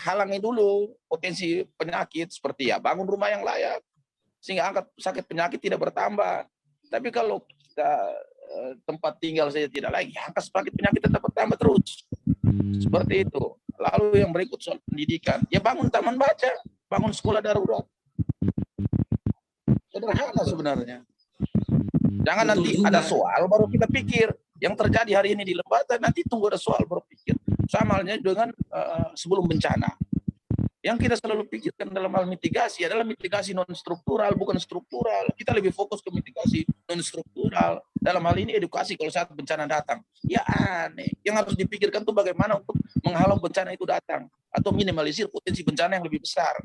halangi dulu potensi penyakit seperti ya bangun rumah yang layak, sehingga angka sakit penyakit tidak bertambah. Tapi kalau kita tempat tinggal saja tidak lagi, angka sakit penyakit tetap bertambah terus. Seperti itu. Lalu yang berikut soal pendidikan, ya bangun taman baca, bangun sekolah darurat. Sederhana sebenarnya. Jangan nanti ada soal baru kita pikir. Yang terjadi hari ini di Lembata, nanti tunggu ada soal baru pikir. Sama halnya dengan sebelum bencana. Yang kita selalu pikirkan dalam hal mitigasi adalah mitigasi non-struktural, bukan struktural. Kita lebih fokus ke mitigasi non-struktural. Dalam hal ini edukasi kalau saat bencana datang. Ya aneh. Yang harus dipikirkan itu bagaimana untuk menghalau bencana itu datang. Atau minimalisir potensi bencana yang lebih besar.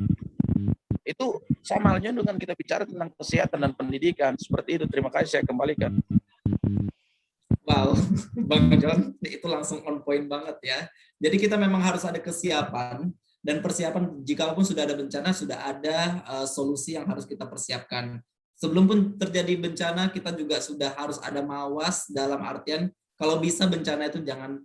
Itu sama halnya dengan kita bicara tentang kesehatan dan pendidikan. Seperti itu. Terima kasih, saya kembalikan. Wow, Bang John, itu langsung on point banget ya. Jadi kita memang harus ada kesiapan, dan persiapan jikalaupun sudah ada bencana, sudah ada solusi yang harus kita persiapkan. Sebelum pun terjadi bencana, kita juga sudah harus ada mawas, dalam artian kalau bisa bencana itu jangan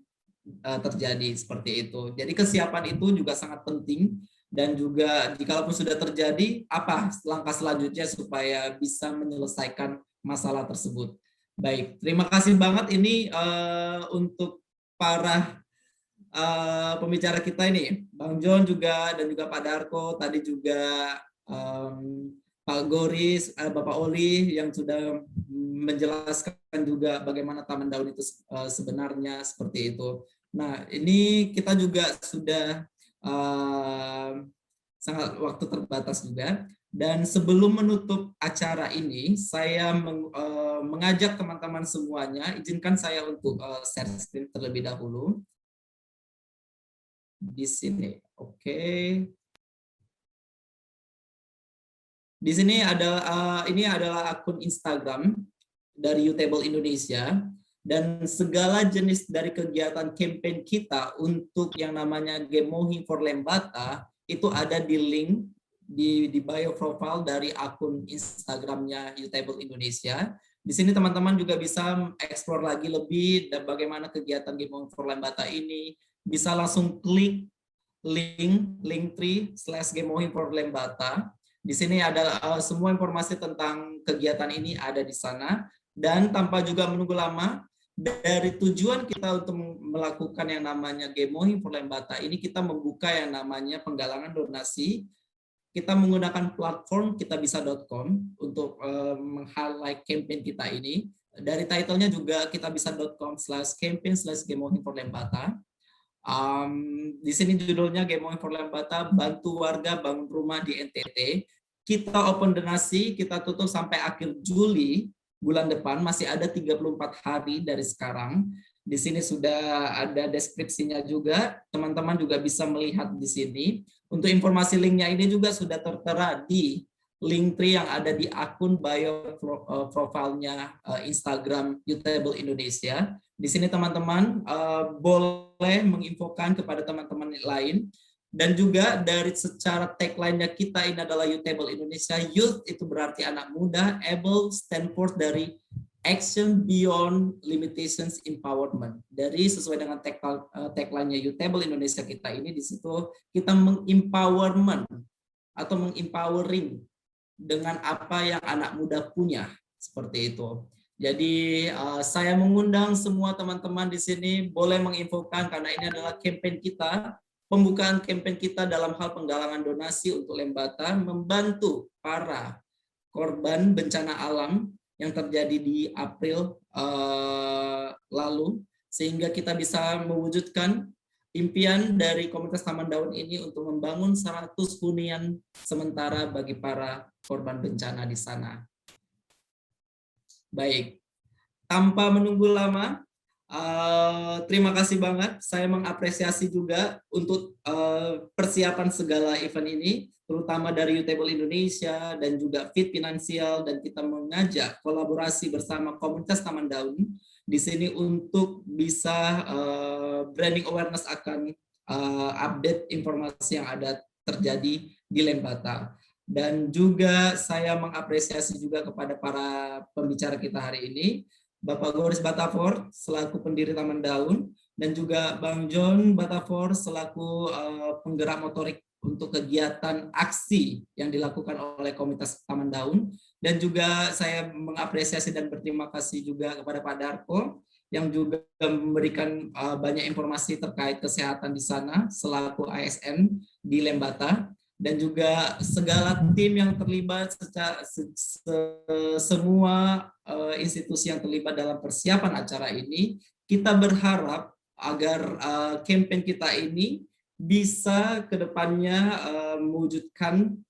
terjadi seperti itu. Jadi kesiapan itu juga sangat penting, dan juga jikalaupun sudah terjadi, apa langkah selanjutnya supaya bisa menyelesaikan masalah tersebut. Baik, terima kasih banget ini untuk para pembicara kita ini, Bang John juga dan juga Pak Darko, tadi juga Pak Goris, Bapak Oli yang sudah menjelaskan juga bagaimana Taman Daun itu sebenarnya seperti itu. Nah, ini kita juga sudah sangat waktu terbatas juga. Dan sebelum menutup acara ini, saya mengajak teman-teman semuanya, izinkan saya untuk share screen terlebih dahulu. Di sini, oke. Di sini ini adalah akun Instagram dari Utable Indonesia, dan segala jenis dari kegiatan campaign kita untuk yang namanya Gemohi for Lembata itu ada di link di bio profile dari akun Instagramnya Utable Indonesia. Di sini teman-teman juga bisa eksplor lagi lebih dan bagaimana kegiatan Gemohi for Lembata ini. Bisa langsung klik linktree/Gemohi for Lembata. Di sini ada semua informasi tentang kegiatan ini ada di sana. Dan tanpa juga menunggu lama, dari tujuan kita untuk melakukan yang namanya Gemohi for Lembata ini, kita membuka yang namanya penggalangan donasi. Kita menggunakan platform kitabisa.com untuk meng-highlight campaign kita ini. Dari title-nya juga kitabisa.com/campaign/Gemohi for Lembata. Di sini judulnya Gemohi for Lembata, bantu warga bangun rumah di NTT. Kita open donasi, kita tutup sampai akhir Juli bulan depan, masih ada 34 hari dari sekarang. Di sini sudah ada deskripsinya juga, teman-teman juga bisa melihat di sini. Untuk informasi linknya ini juga sudah tertera di Linktree yang ada di akun bio profilnya Instagram Utable Indonesia. Di sini teman-teman boleh menginfokan kepada teman-teman lain. Dan juga dari secara tagline-nya kita ini adalah Utable Indonesia, Youth itu berarti anak muda, Able stand for dari Action Beyond Limitations Empowerment. Dari sesuai dengan tagline-nya Utable Indonesia kita ini, di situ kita mengempowerment atau mengempowering dengan apa yang anak muda punya, seperti itu. Jadi saya mengundang semua teman-teman di sini boleh menginfokan, karena ini adalah campaign kita, pembukaan campaign kita dalam hal penggalangan donasi untuk Lembata, membantu para korban bencana alam yang terjadi di April lalu, sehingga kita bisa mewujudkan impian dari komunitas Taman Daun ini untuk membangun 100 hunian sementara bagi para korban bencana di sana. Baik, tanpa menunggu lama, terima kasih banget. Saya mengapresiasi juga untuk persiapan segala event ini, terutama dari Utable Indonesia dan juga Fit Finansial, dan kita mengajak kolaborasi bersama komunitas Taman Daun di sini untuk bisa branding awareness akan update informasi yang ada terjadi di Lembata. Dan juga saya mengapresiasi juga kepada para pembicara kita hari ini, Bapak Goris Batavor selaku pendiri Taman Daun, dan juga Bang John Batavor selaku penggerak motorik untuk kegiatan aksi yang dilakukan oleh Komunitas Taman Daun. Dan juga saya mengapresiasi dan berterima kasih juga kepada Pak Darko yang juga memberikan banyak informasi terkait kesehatan di sana selaku ASN di Lembata, dan juga segala tim yang terlibat, semua institusi yang terlibat dalam persiapan acara ini. Kita berharap agar campaign kita ini bisa kedepannya mewujudkan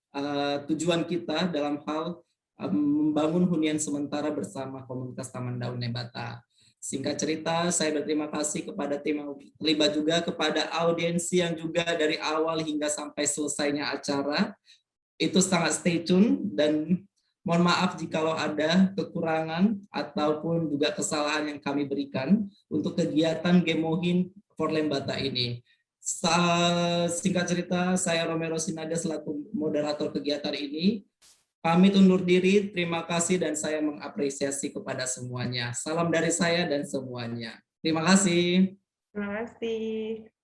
tujuan kita dalam hal membangun hunian sementara bersama Komunitas Taman Daun Lembata. Singkat cerita, saya berterima kasih kepada tim yang terlibat, juga kepada audiensi yang juga dari awal hingga sampai selesainya acara. Itu sangat stay tune, dan mohon maaf jikalau ada kekurangan ataupun juga kesalahan yang kami berikan untuk kegiatan Gemohin for Lembata ini. Singkat cerita, saya Romero Sinaga selaku moderator kegiatan ini pamit undur diri. Terima kasih dan saya mengapresiasi kepada semuanya. Salam dari saya dan semuanya. Terima kasih. Terima kasih.